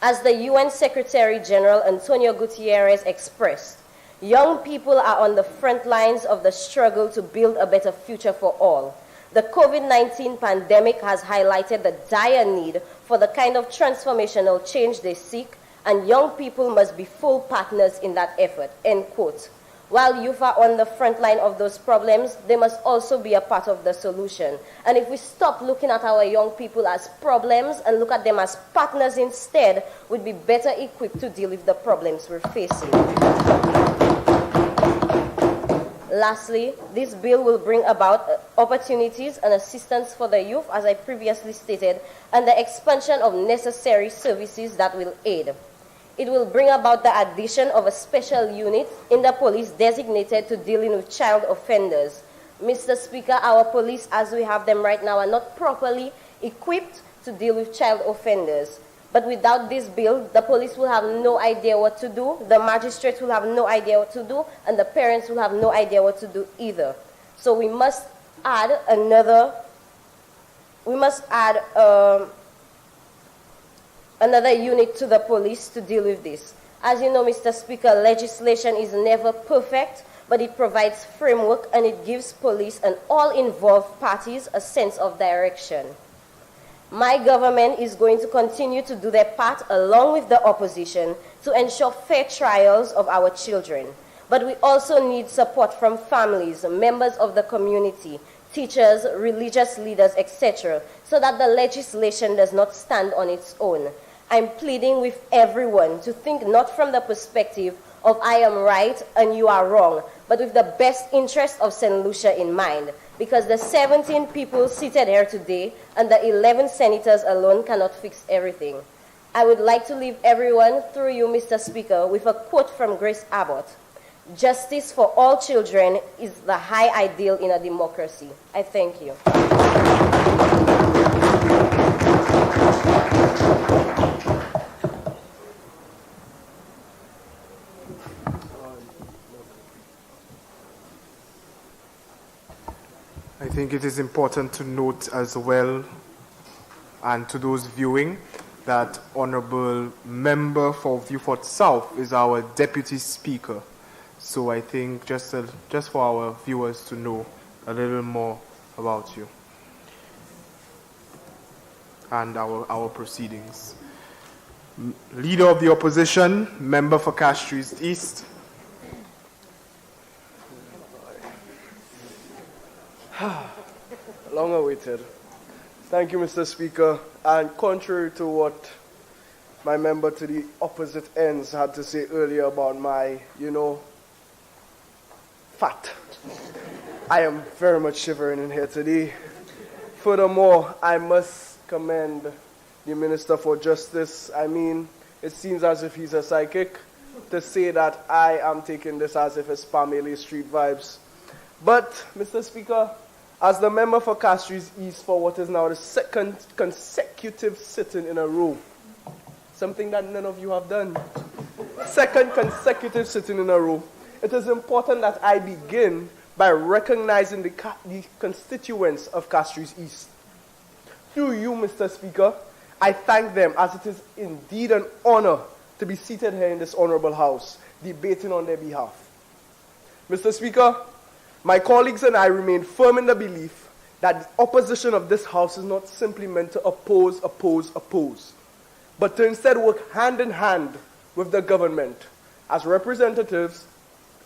As the UN Secretary General Antonio Guterres expressed, young people are on the front lines of the struggle to build a better future for all. The COVID-19 pandemic has highlighted the dire need for the kind of transformational change they seek, and young people must be full partners in that effort, end quote. While youth are on the front line of those problems, they must also be a part of the solution. And if we stop looking at our young people as problems and look at them as partners instead, we'd be better equipped to deal with the problems we're facing. Lastly, this bill will bring about opportunities and assistance for the youth, as I previously stated, and the expansion of necessary services that will aid. It will bring about the addition of a special unit in the police designated to dealing with child offenders. Mr. Speaker, our police, as we have them right now, are not properly equipped to deal with child offenders. But without this bill, the police will have no idea what to do, the magistrates will have no idea what to do, and the parents will have no idea what to do either. So we must add another unit to the police to deal with this. As you know, Mr. Speaker, legislation is never perfect, but it provides framework and it gives police and all involved parties a sense of direction. My government is going to continue to do their part along with the opposition to ensure fair trials of our children. But we also need support from families, members of the community, teachers, religious leaders, etc., so that the legislation does not stand on its own. I'm pleading with everyone to think not from the perspective of I am right and you are wrong, but with the best interest of St. Lucia in mind, because the 17 people seated here today and the 11 senators alone cannot fix everything. I would like to leave everyone, through you, Mr. Speaker, with a quote from Grace Abbott. Justice for all children is the high ideal in a democracy. I thank you. I think it is important to note as well, and to those viewing, that Honorable Member for Viewfort South is our Deputy Speaker. So I think just for our viewers to know a little more about you and our proceedings. Leader of the Opposition, Member for Castries East. Long awaited. Thank you, Mr. Speaker. And contrary to what my member to the opposite ends had to say earlier about my, fat, I am very much shivering in here today. Furthermore, I must commend the Minister for Justice. I mean, it seems as if he's a psychic to say that I am taking this as if it's Pamela Street vibes. But, Mr. Speaker, as the member for Castries East for what is now the second consecutive sitting in a row, something that none of you have done, second consecutive sitting in a row, it is important that I begin by recognizing the constituents of Castries East. Through you, Mr. Speaker, I thank them, as it is indeed an honor to be seated here in this honorable house, debating on their behalf. Mr. Speaker, my colleagues and I remain firm in the belief that the opposition of this House is not simply meant to oppose, but to instead work hand in hand with the government as representatives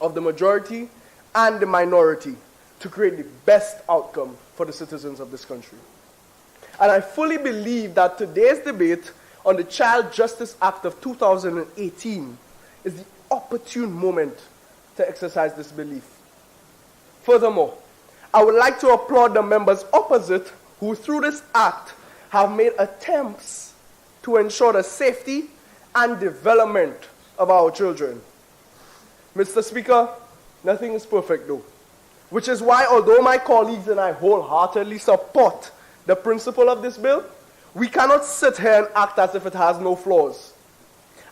of the majority and the minority to create the best outcome for the citizens of this country. And I fully believe that today's debate on the Child Justice Act of 2018 is the opportune moment to exercise this belief. Furthermore, I would like to applaud the members opposite who, through this act, have made attempts to ensure the safety and development of our children. Mr. Speaker, nothing is perfect though, which is why, although my colleagues and I wholeheartedly support the principle of this bill, we cannot sit here and act as if it has no flaws.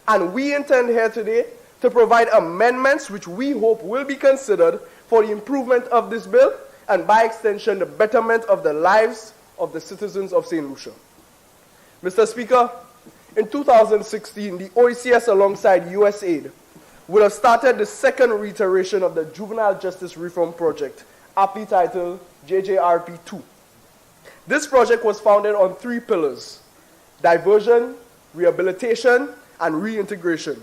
And we intend here today to provide amendments which we hope will be considered for the improvement of this bill and, by extension, the betterment of the lives of the citizens of St. Lucia. Mr. Speaker, in 2016, the OECS alongside USAID would have started the second reiteration of the Juvenile Justice Reform Project, aptly titled JJRP2. This project was founded on 3 pillars: diversion, rehabilitation, and reintegration.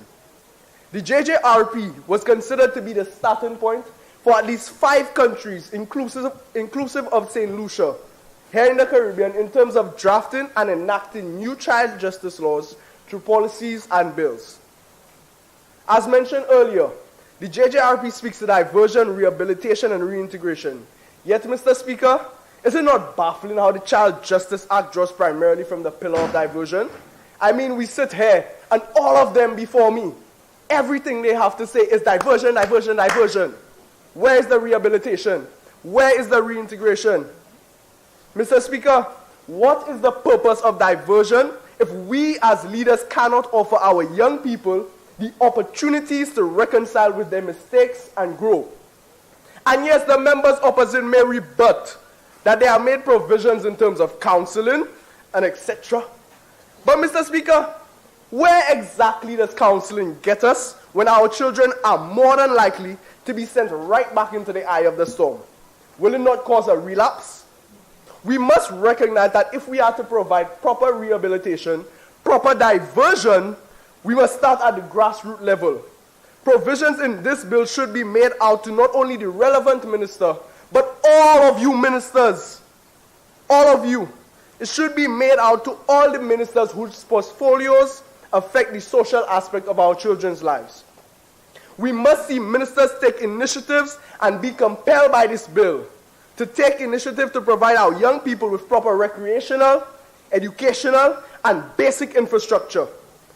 The JJRP was considered to be the starting point for at least 5 countries, inclusive of St. Lucia, here in the Caribbean, in terms of drafting and enacting new child justice laws through policies and bills. As mentioned earlier, the JJRP speaks to diversion, rehabilitation, and reintegration. Yet, Mr. Speaker, is it not baffling how the Child Justice Act draws primarily from the pillar of diversion? I mean, we sit here, and all of them before me, everything they have to say is diversion, diversion, diversion. Where is the rehabilitation? Where is the reintegration? Mr. Speaker, what is the purpose of diversion if we as leaders cannot offer our young people the opportunities to reconcile with their mistakes and grow? And yes, the members opposite may rebut that they have made provisions in terms of counseling and etc. But Mr. Speaker, where exactly does counseling get us when our children are more than likely to be sent right back into the eye of the storm? Will it not cause a relapse? We must recognize that if we are to provide proper rehabilitation, proper diversion, we must start at the grassroots level. Provisions in this bill should be made out to not only the relevant minister, but all of you ministers. All of you. It should be made out to all the ministers whose portfolios affect the social aspect of our children's lives. We must see ministers take initiatives and be compelled by this bill to take initiative to provide our young people with proper recreational, educational, and basic infrastructure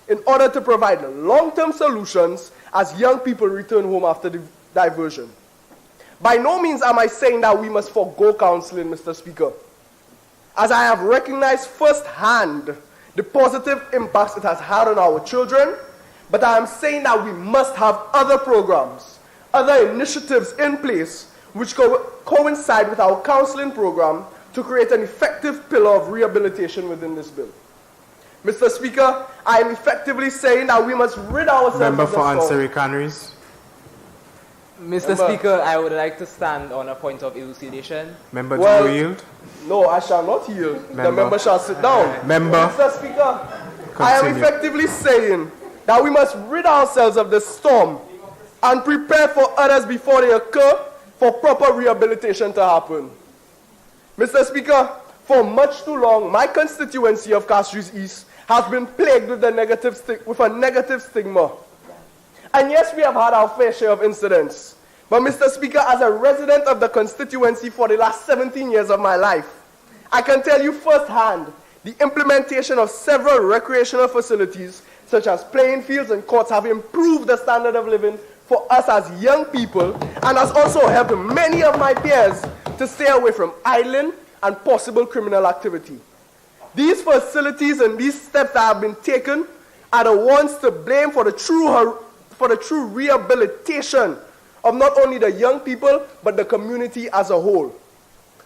in order to provide long-term solutions as young people return home after the diversion. By no means am I saying that we must forego counseling, Mr. Speaker, as I have recognized firsthand the positive impacts it has had on our children, but I am saying that we must have other programs, other initiatives in place which coincide with our counseling program to create an effective pillar of rehabilitation within this bill. Mr. Speaker, I am effectively saying that we must rid ourselves Member of the for storm. Ansari Canaries. Mr. Speaker, I would like to stand on a point of elucidation. Member, do you yield? No, I shall not yield. The Member. member shall sit down. Member. Mr. Speaker, I am Continue. effectively saying that we must rid ourselves of the storm and prepare for others before they occur for proper rehabilitation to happen. Mr. Speaker, for much too long, my constituency of Castries East has been plagued with a negative stigma. And yes, we have had our fair share of incidents. But Mr. Speaker, as a resident of the constituency for the last 17 years of my life, I can tell you firsthand the implementation of several recreational facilities, such as playing fields and courts, have improved the standard of living for us as young people and has also helped many of my peers to stay away from idling and possible criminal activity. These facilities and these steps that have been taken are the ones to blame for the true rehabilitation of not only the young people, but the community as a whole.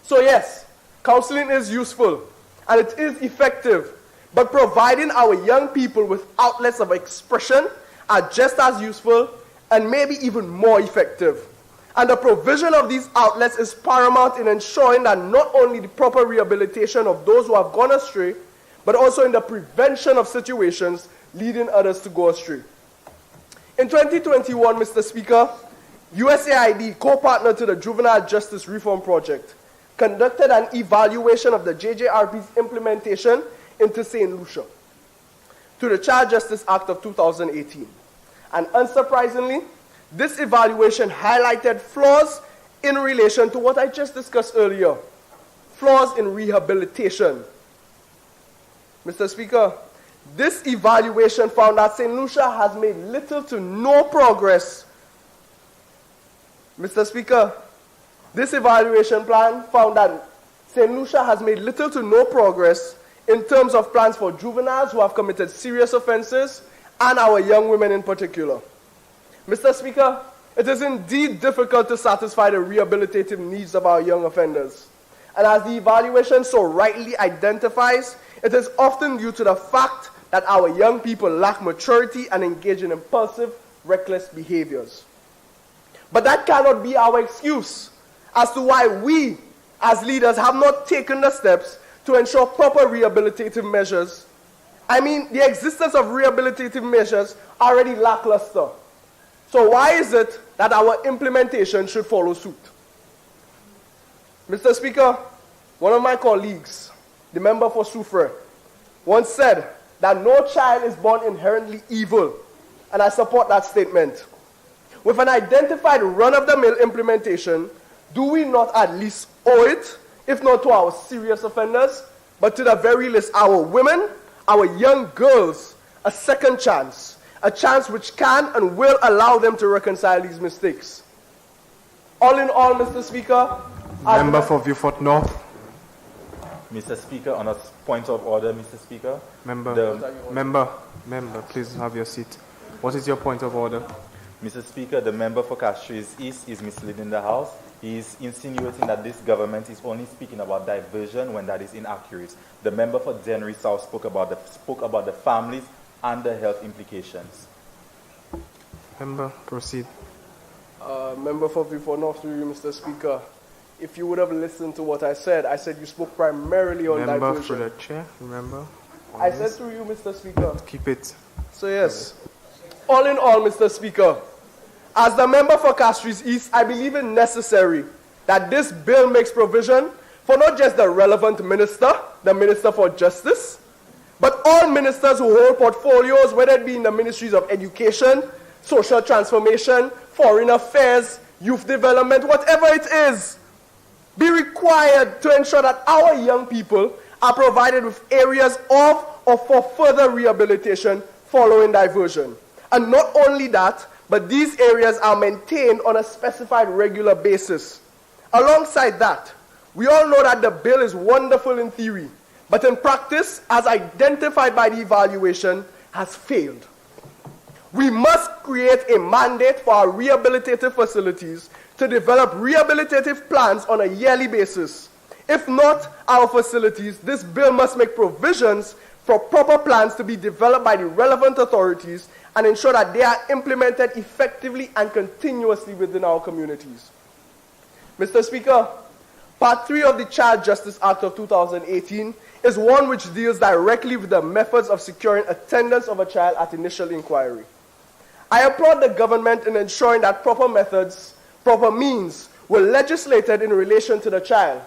So yes, counseling is useful and it is effective, but providing our young people with outlets of expression are just as useful and maybe even more effective. And the provision of these outlets is paramount in ensuring that not only the proper rehabilitation of those who have gone astray, but also in the prevention of situations leading others to go astray. In 2021, Mr. Speaker, USAID, co-partner to the Juvenile Justice Reform Project, conducted an evaluation of the JJRP's implementation into St. Lucia through the Child Justice Act of 2018. And unsurprisingly, this evaluation highlighted flaws in relation to what I just discussed earlier, flaws in rehabilitation. Mr. Speaker, this evaluation found that St. Lucia has made little to no progress. Mr. Speaker, this evaluation plan found that St. Lucia has made little to no progress in terms of plans for juveniles who have committed serious offenses and our young women in particular. Mr. Speaker, it is indeed difficult to satisfy the rehabilitative needs of our young offenders. And as the evaluation so rightly identifies, it is often due to the fact that our young people lack maturity and engage in impulsive, reckless behaviors. But that cannot be our excuse as to why we, as leaders, have not taken the steps to ensure proper rehabilitative measures I mean, the existence of rehabilitative measures already lackluster. So why is it that our implementation should follow suit? Mr. Speaker, one of my colleagues, the member for Soufrière, once said that no child is born inherently evil, and I support that statement. With an identified run-of-the-mill implementation, do we not at least owe it, if not to our serious offenders, but to the very least our women, our young girls, a second chance, a chance which can and will allow them to reconcile these mistakes? All in all, Mr. Speaker, Member for Vieux-Fort North. Mr. Speaker, on a point of order, Mr. Speaker. Member, please have your seat. What is your point of order? Mr. Speaker, the member for Castries East is misleading the House. He is insinuating that this government is only speaking about diversion when that is inaccurate. The member for Dennery South spoke about the families and the health implications. Member, proceed. Member for Vieux-Fort North, through you, Mr. Speaker. If you would have listened to what I said you spoke primarily on diversion. Member for the chair, remember? I said through you, Mr. Speaker. Keep it. So yes, all in all, Mr. Speaker, as the member for Castries East, I believe it necessary that this bill makes provision for not just the relevant minister, the Minister for Justice, but all ministers who hold portfolios, whether it be in the ministries of education, social transformation, foreign affairs, youth development, whatever it is, be required to ensure that our young people are provided with areas of or for further rehabilitation following diversion. And not only that, but these areas are maintained on a specified regular basis. Alongside that, we all know that the bill is wonderful in theory, but in practice, as identified by the evaluation, has failed. We must create a mandate for our rehabilitative facilities to develop rehabilitative plans on a yearly basis. If not our facilities, this bill must make provisions for proper plans to be developed by the relevant authorities and ensure that they are implemented effectively and continuously within our communities. Mr. Speaker, Part 3 of the Child Justice Act of 2018 is one which deals directly with the methods of securing attendance of a child at initial inquiry. I applaud the government in ensuring that proper methods, proper means were legislated in relation to the child.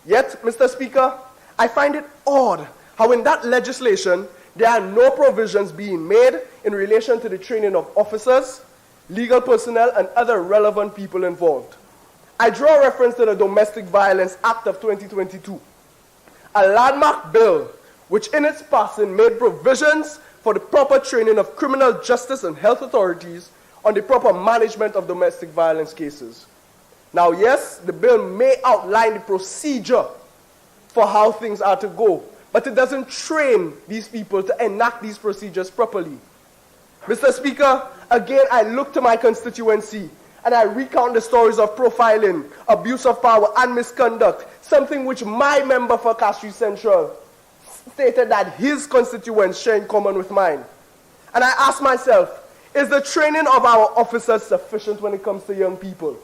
Yet, Mr. Speaker, I find it odd how in that legislation there are no provisions being made in relation to the training of officers, legal personnel, and other relevant people involved. I draw reference to the Domestic Violence Act of 2022, a landmark bill which in its passing made provisions for the proper training of criminal justice and health authorities on the proper management of domestic violence cases. Now, yes, the bill may outline the procedure for how things are to go, but it doesn't train these people to enact these procedures properly. Mr. Speaker, again, I look to my constituency and I recount the stories of profiling, abuse of power, and misconduct, something which my member for Castries Central stated that his constituents share in common with mine. And I ask myself, is the training of our officers sufficient when it comes to young people?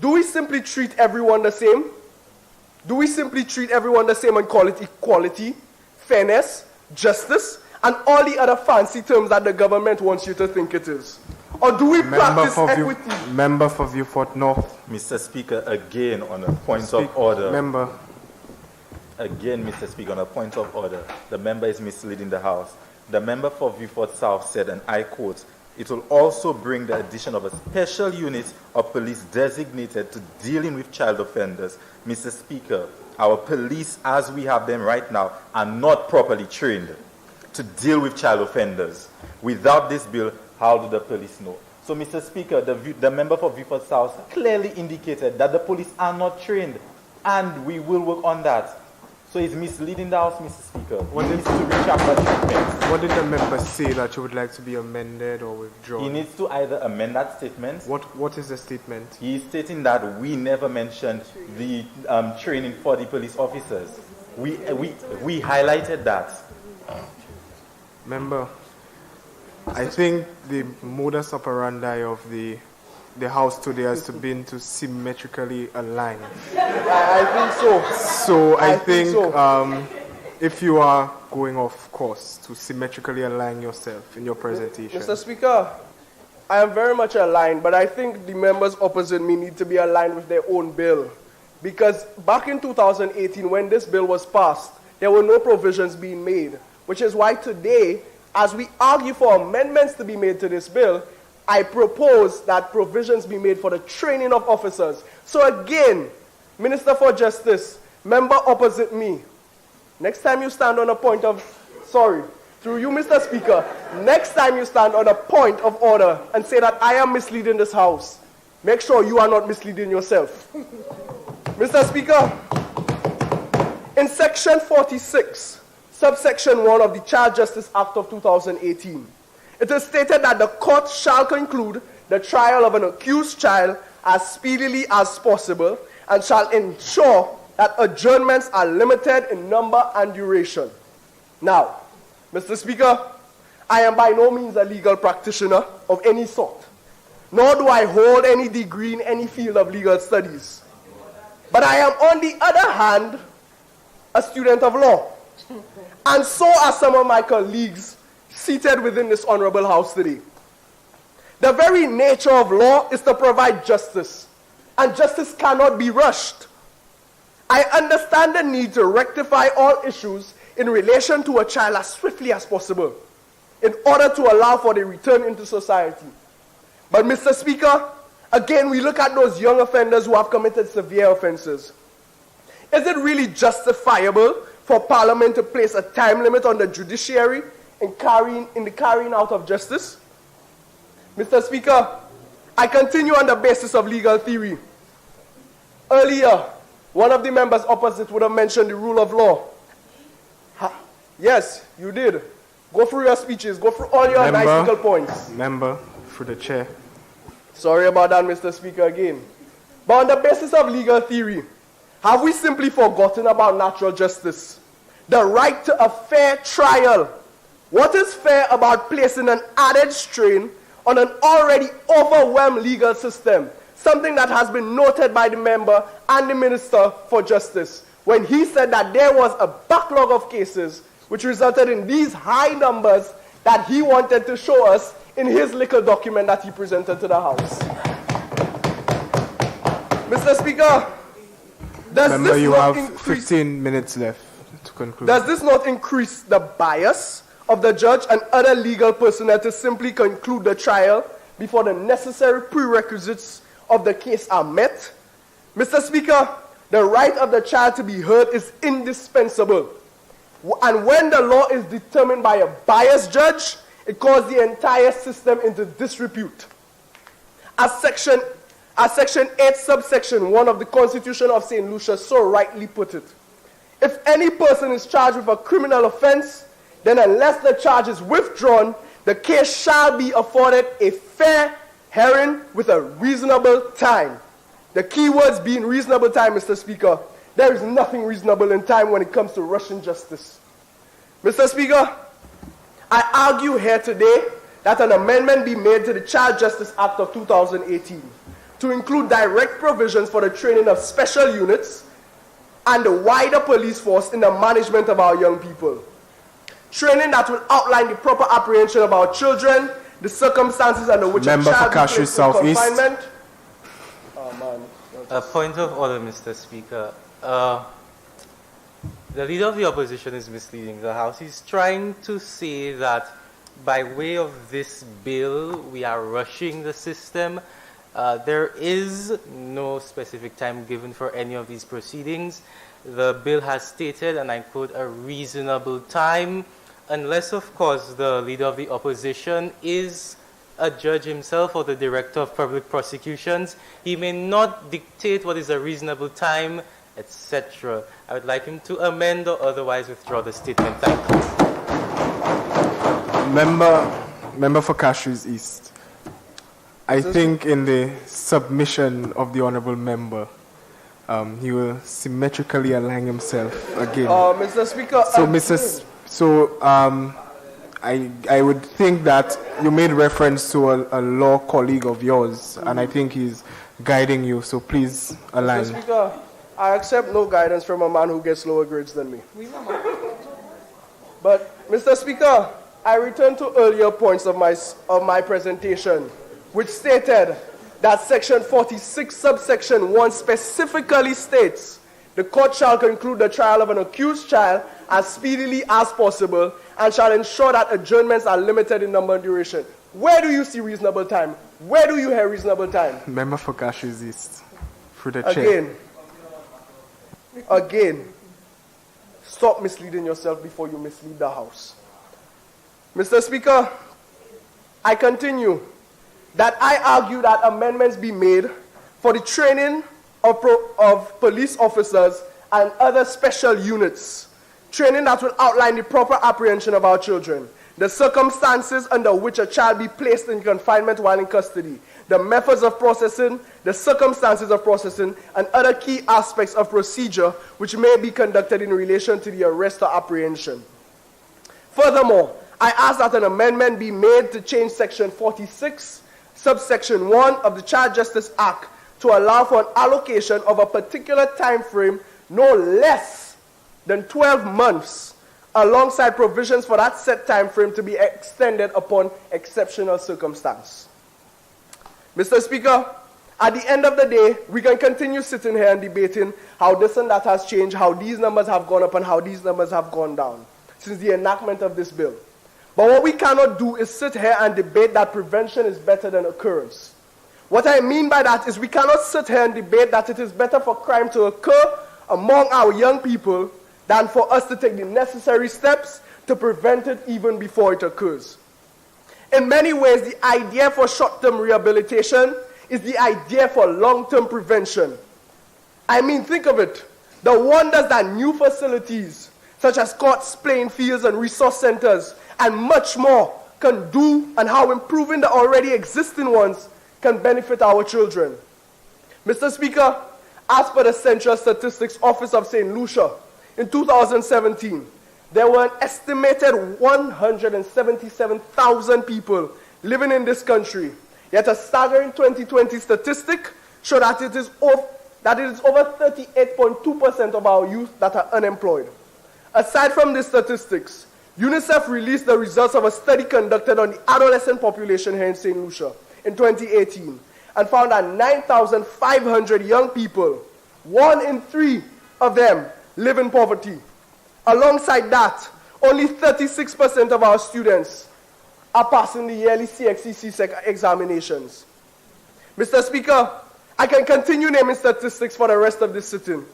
Do we simply treat everyone the same? Do we simply treat everyone the same and call it equality, fairness, justice, and all the other fancy terms that the government wants you to think it is? Or do we practice equity? Member for Vieux-Fort North. Mr. Speaker, again on a point of order. Member. Again, Mr. Speaker, on a point of order. The member is misleading the House. The member for Vieux-Fort South said, and I quote, "It will also bring the addition of a special unit of police designated to dealing with child offenders." Mr. Speaker, our police, as we have them right now, are not properly trained to deal with child offenders. Without this bill, how do the police know? So, Mr. Speaker, the member for Vieux-Fort South clearly indicated that the police are not trained, and we will work on that. So he's misleading the House, Mr. Speaker. What needs to retract that statement. What did the member say that you would like to be amended or withdrawn? He needs to either amend that statement. What is the statement? He is stating that we never mentioned the training for the police officers. We highlighted that. Member, I think the modus operandi of the House today has to be to symmetrically align. I think so. So I think if you are going off course, to symmetrically align yourself in your presentation. Mr. Speaker, I am very much aligned, but I think the members opposite me need to be aligned with their own bill. Because back in 2018, when this bill was passed, there were no provisions being made, which is why today, as we argue for amendments to be made to this bill, I propose that provisions be made for the training of officers. So again, Minister for Justice, member opposite me, next time you stand on a point of, through you, Mr. Speaker, next time you stand on a point of order and say that I am misleading this House, make sure you are not misleading yourself. Mr. Speaker, in Section 46, subsection 1 of the Child Justice Act of 2018, it is stated that the court shall conclude the trial of an accused child as speedily as possible and shall ensure that adjournments are limited in number and duration. Now, Mr. Speaker, I am by no means a legal practitioner of any sort, nor do I hold any degree in any field of legal studies. But I am, on the other hand, a student of law. And so are some of my colleagues seated within this honorable House today. The very nature of law is to provide justice, and justice cannot be rushed. I understand the need to rectify all issues in relation to a child as swiftly as possible in order to allow for the return into society. But Mr. Speaker, again, we look at those young offenders who have committed severe offenses. Is it really justifiable for Parliament to place a time limit on the judiciary in the carrying out of justice? Mr. Speaker, I continue on the basis of legal theory. Earlier, one of the members opposite would have mentioned the rule of law. Yes, you did. Go through your speeches. Go through all your nice legal points. Member, through the chair. Sorry about that, Mr. Speaker, again. But on the basis of legal theory, have we simply forgotten about natural justice? The right to a fair trial. What is fair about placing an added strain on an already overwhelmed legal system? Something that has been noted by the member and the Minister for Justice when he said that there was a backlog of cases which resulted in these high numbers that he wanted to show us in his little document that he presented to the House. Mr. Speaker, Member, you have 15 minutes left to conclude. Does this not increase the bias of the judge and other legal personnel to simply conclude the trial before the necessary prerequisites of the case are met? Mr. Speaker, the right of the child to be heard is indispensable. And when the law is determined by a biased judge, it calls the entire system into disrepute. As Section 8, subsection 1 of the Constitution of St. Lucia so rightly put it, if any person is charged with a criminal offense, then unless the charge is withdrawn, the case shall be afforded a fair hearing with a reasonable time. The key words being reasonable time, Mr. Speaker. There is nothing reasonable in time when it comes to Russian justice. Mr. Speaker, I argue here today that an amendment be made to the Child Justice Act of 2018 to include direct provisions for the training of special units and the wider police force in the management of our young people. Training that will outline the proper apprehension of our children, the circumstances under which a child is placed in confinement. A point of order, Mr. Speaker. The leader of the opposition is misleading the House. He's trying to say that by way of this bill, we are rushing the system. There is no specific time given for any of these proceedings. The bill has stated, and I quote, a reasonable time, unless, of course, the leader of the opposition is a judge himself or the director of public prosecutions. He may not dictate what is a reasonable time, etc. I would like him to amend or otherwise withdraw the statement. Thank you. Member for Cashews East. I think in the submission of the honourable member, he will symmetrically align himself again. Mr. Speaker. I would think that you made reference to a law colleague of yours, and I think he's guiding you, so please align. Mr. Speaker, I accept no guidance from a man who gets lower grades than me. But, Mr. Speaker, I return to earlier points of my presentation, which stated that Section 46, subsection 1 specifically states, the court shall conclude the trial of an accused child as speedily as possible and shall ensure that adjournments are limited in number and duration. Where do you see reasonable time? Where do you hear reasonable time? Member for Cashews East, through the chair. Again, stop misleading yourself before you mislead the House. Mr. Speaker, I continue that I argue that amendments be made for the training of police officers and other special units, training that will outline the proper apprehension of our children, the circumstances under which a child be placed in confinement while in custody, the methods of processing, the circumstances of processing, and other key aspects of procedure which may be conducted in relation to the arrest or apprehension. Furthermore, I ask that an amendment be made to change Section 46, subsection 1 of the Child Justice Act to allow for an allocation of a particular time frame no less than 12 months, alongside provisions for that set time frame to be extended upon exceptional circumstance. Mr. Speaker, at the end of the day, we can continue sitting here and debating how this and that has changed, how these numbers have gone up and how these numbers have gone down since the enactment of this bill. But what we cannot do is sit here and debate that prevention is better than occurrence. What I mean by that is we cannot sit here and debate that it is better for crime to occur among our young people than for us to take the necessary steps to prevent it even before it occurs. In many ways, the idea for short-term rehabilitation is the idea for long-term prevention. I mean, think of it. The wonders that new facilities, such as courts, playing fields, and resource centers, and much more can do, and how improving the already existing ones can benefit our children. Mr. Speaker, as per the Central Statistics Office of St. Lucia, in 2017, there were an estimated 177,000 people living in this country. Yet a staggering 2020 statistic showed that it is over 38.2% of our youth that are unemployed. Aside from these statistics, UNICEF released the results of a study conducted on the adolescent population here in St. Lucia in 2018 and found that 9,500 young people, 1 in 3 of them, live in poverty. Alongside that, only 36% of our students are passing the yearly CXCC examinations. Mr. Speaker, I can continue naming statistics for the rest of this sitting,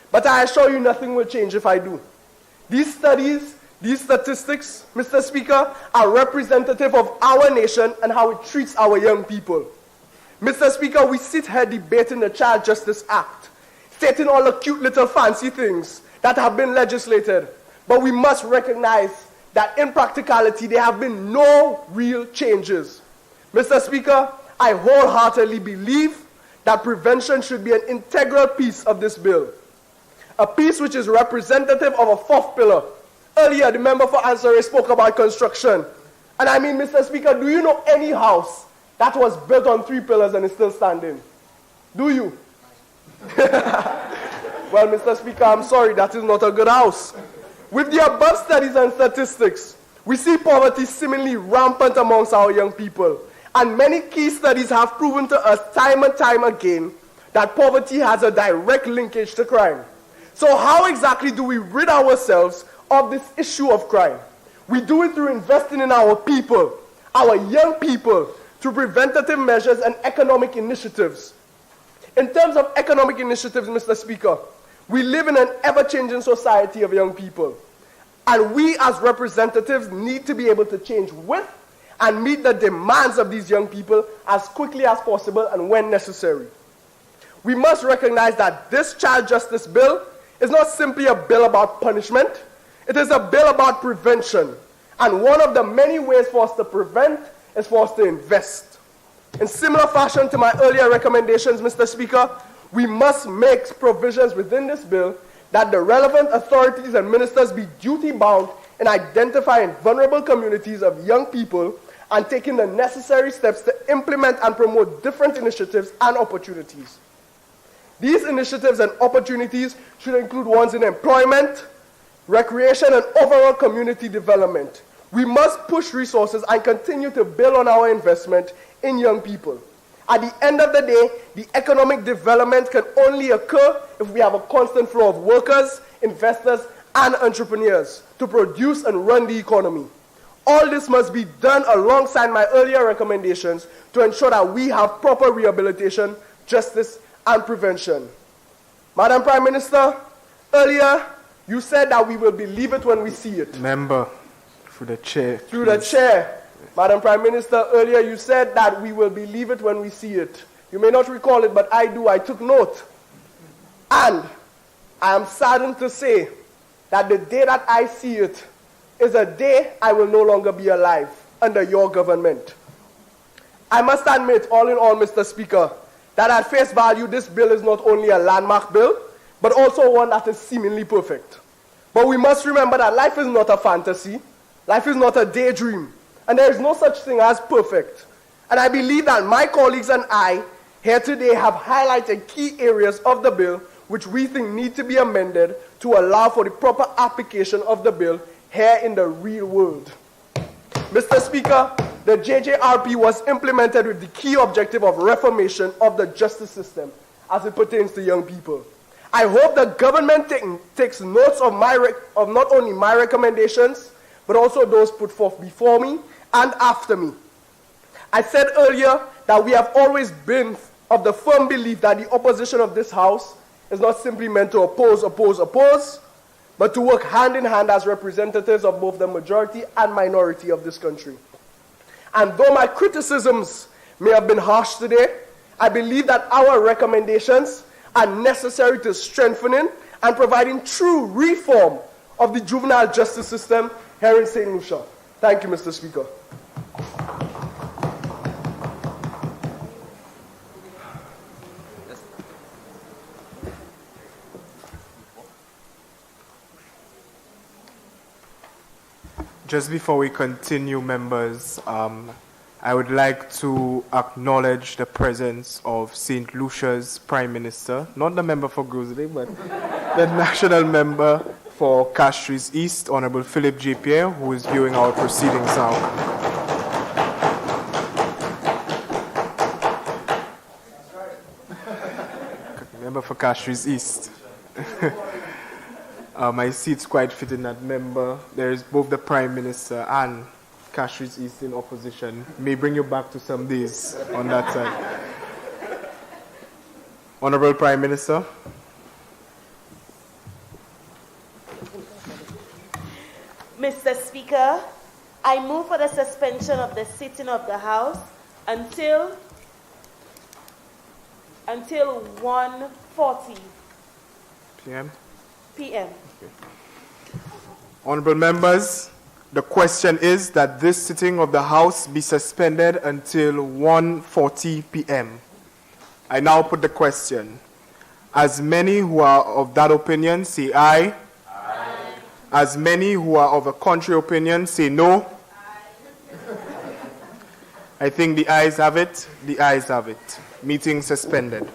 but I assure you nothing will change if I do. These studies, these statistics, Mr. Speaker, are representative of our nation and how it treats our young people. Mr. Speaker, we sit here debating the Child Justice Act, stating all the cute little fancy things that have been legislated, but we must recognize that in practicality there have been no real changes. Mr. Speaker, I wholeheartedly believe that prevention should be an integral piece of this bill, a piece which is representative of a fourth pillar. Earlier, the member for Answer spoke about construction. And I mean, Mr. Speaker, do you know any house that was built on 3 pillars and is still standing? Do you? Well, Mr. Speaker, I'm sorry, that is not a good house. With the above studies and statistics, we see poverty seemingly rampant amongst our young people. And many key studies have proven to us time and time again that poverty has a direct linkage to crime. So how exactly do we rid ourselves of this issue of crime? We do it through investing in our people, our young people, through preventative measures and economic initiatives. In terms of economic initiatives, Mr. Speaker, we live in an ever-changing society of young people. And we as representatives need to be able to change with and meet the demands of these young people as quickly as possible and when necessary. We must recognize that this child justice bill is not simply a bill about punishment. It is a bill about prevention. And one of the many ways for us to prevent is for us to invest. In similar fashion to my earlier recommendations, Mr. Speaker, we must make provisions within this bill that the relevant authorities and ministers be duty-bound in identifying vulnerable communities of young people and taking the necessary steps to implement and promote different initiatives and opportunities. These initiatives and opportunities should include ones in employment, recreation, and overall community development. We must push resources and continue to build on our investment in young people. At the end of the day, the economic development can only occur if we have a constant flow of workers, investors, and entrepreneurs to produce and run the economy. All this must be done alongside my earlier recommendations to ensure that we have proper rehabilitation, justice, and prevention. Madam Prime Minister, earlier you said that we will believe it when we see it. Member, through the chair. Through the chair. Madam Prime Minister, earlier you said that we will believe it when we see it. You may not recall it, but I do. I took note. And I am saddened to say that the day that I see it is a day I will no longer be alive under your government. I must admit, all in all, Mr. Speaker, that at face value, this bill is not only a landmark bill, but also one that is seemingly perfect. But we must remember that life is not a fantasy, life is not a daydream, and there is no such thing as perfect. And I believe that my colleagues and I here today have highlighted key areas of the bill which we think need to be amended to allow for the proper application of the bill here in the real world. Mr. Speaker, the JJRP was implemented with the key objective of reformation of the justice system as it pertains to young people. I hope the government takes notes of not only my recommendations, but also those put forth before me and after me. I said earlier that we have always been of the firm belief that the opposition of this House is not simply meant to oppose, but to work hand in hand as representatives of both the majority and minority of this country. And though my criticisms may have been harsh today, I believe that our recommendations are necessary to strengthening and providing true reform of the juvenile justice system here in St. Lucia. Thank you, Mr. Speaker. Just before we continue, members, I would like to acknowledge the presence of St. Lucia's Prime Minister, not the member for Grizzly, but the national member for Castries East, Honorable Philip J. Pierre, who is viewing our proceedings now. Member for Castries East. My seat's quite fitting that member. There is both the Prime Minister and Castries East in opposition. May bring you back to some days on that side. Honorable Prime Minister. Mr. Speaker, I move for the suspension of the sitting of the House until 1:40 PM. p.m. Okay. Honorable members, the question is that this sitting of the House be suspended until 1:40 p.m. I now put the question. As many who are of that opinion say aye. Aye. As many who are of a contrary opinion say no. Aye. I think the ayes have it. The ayes have it. Meeting suspended.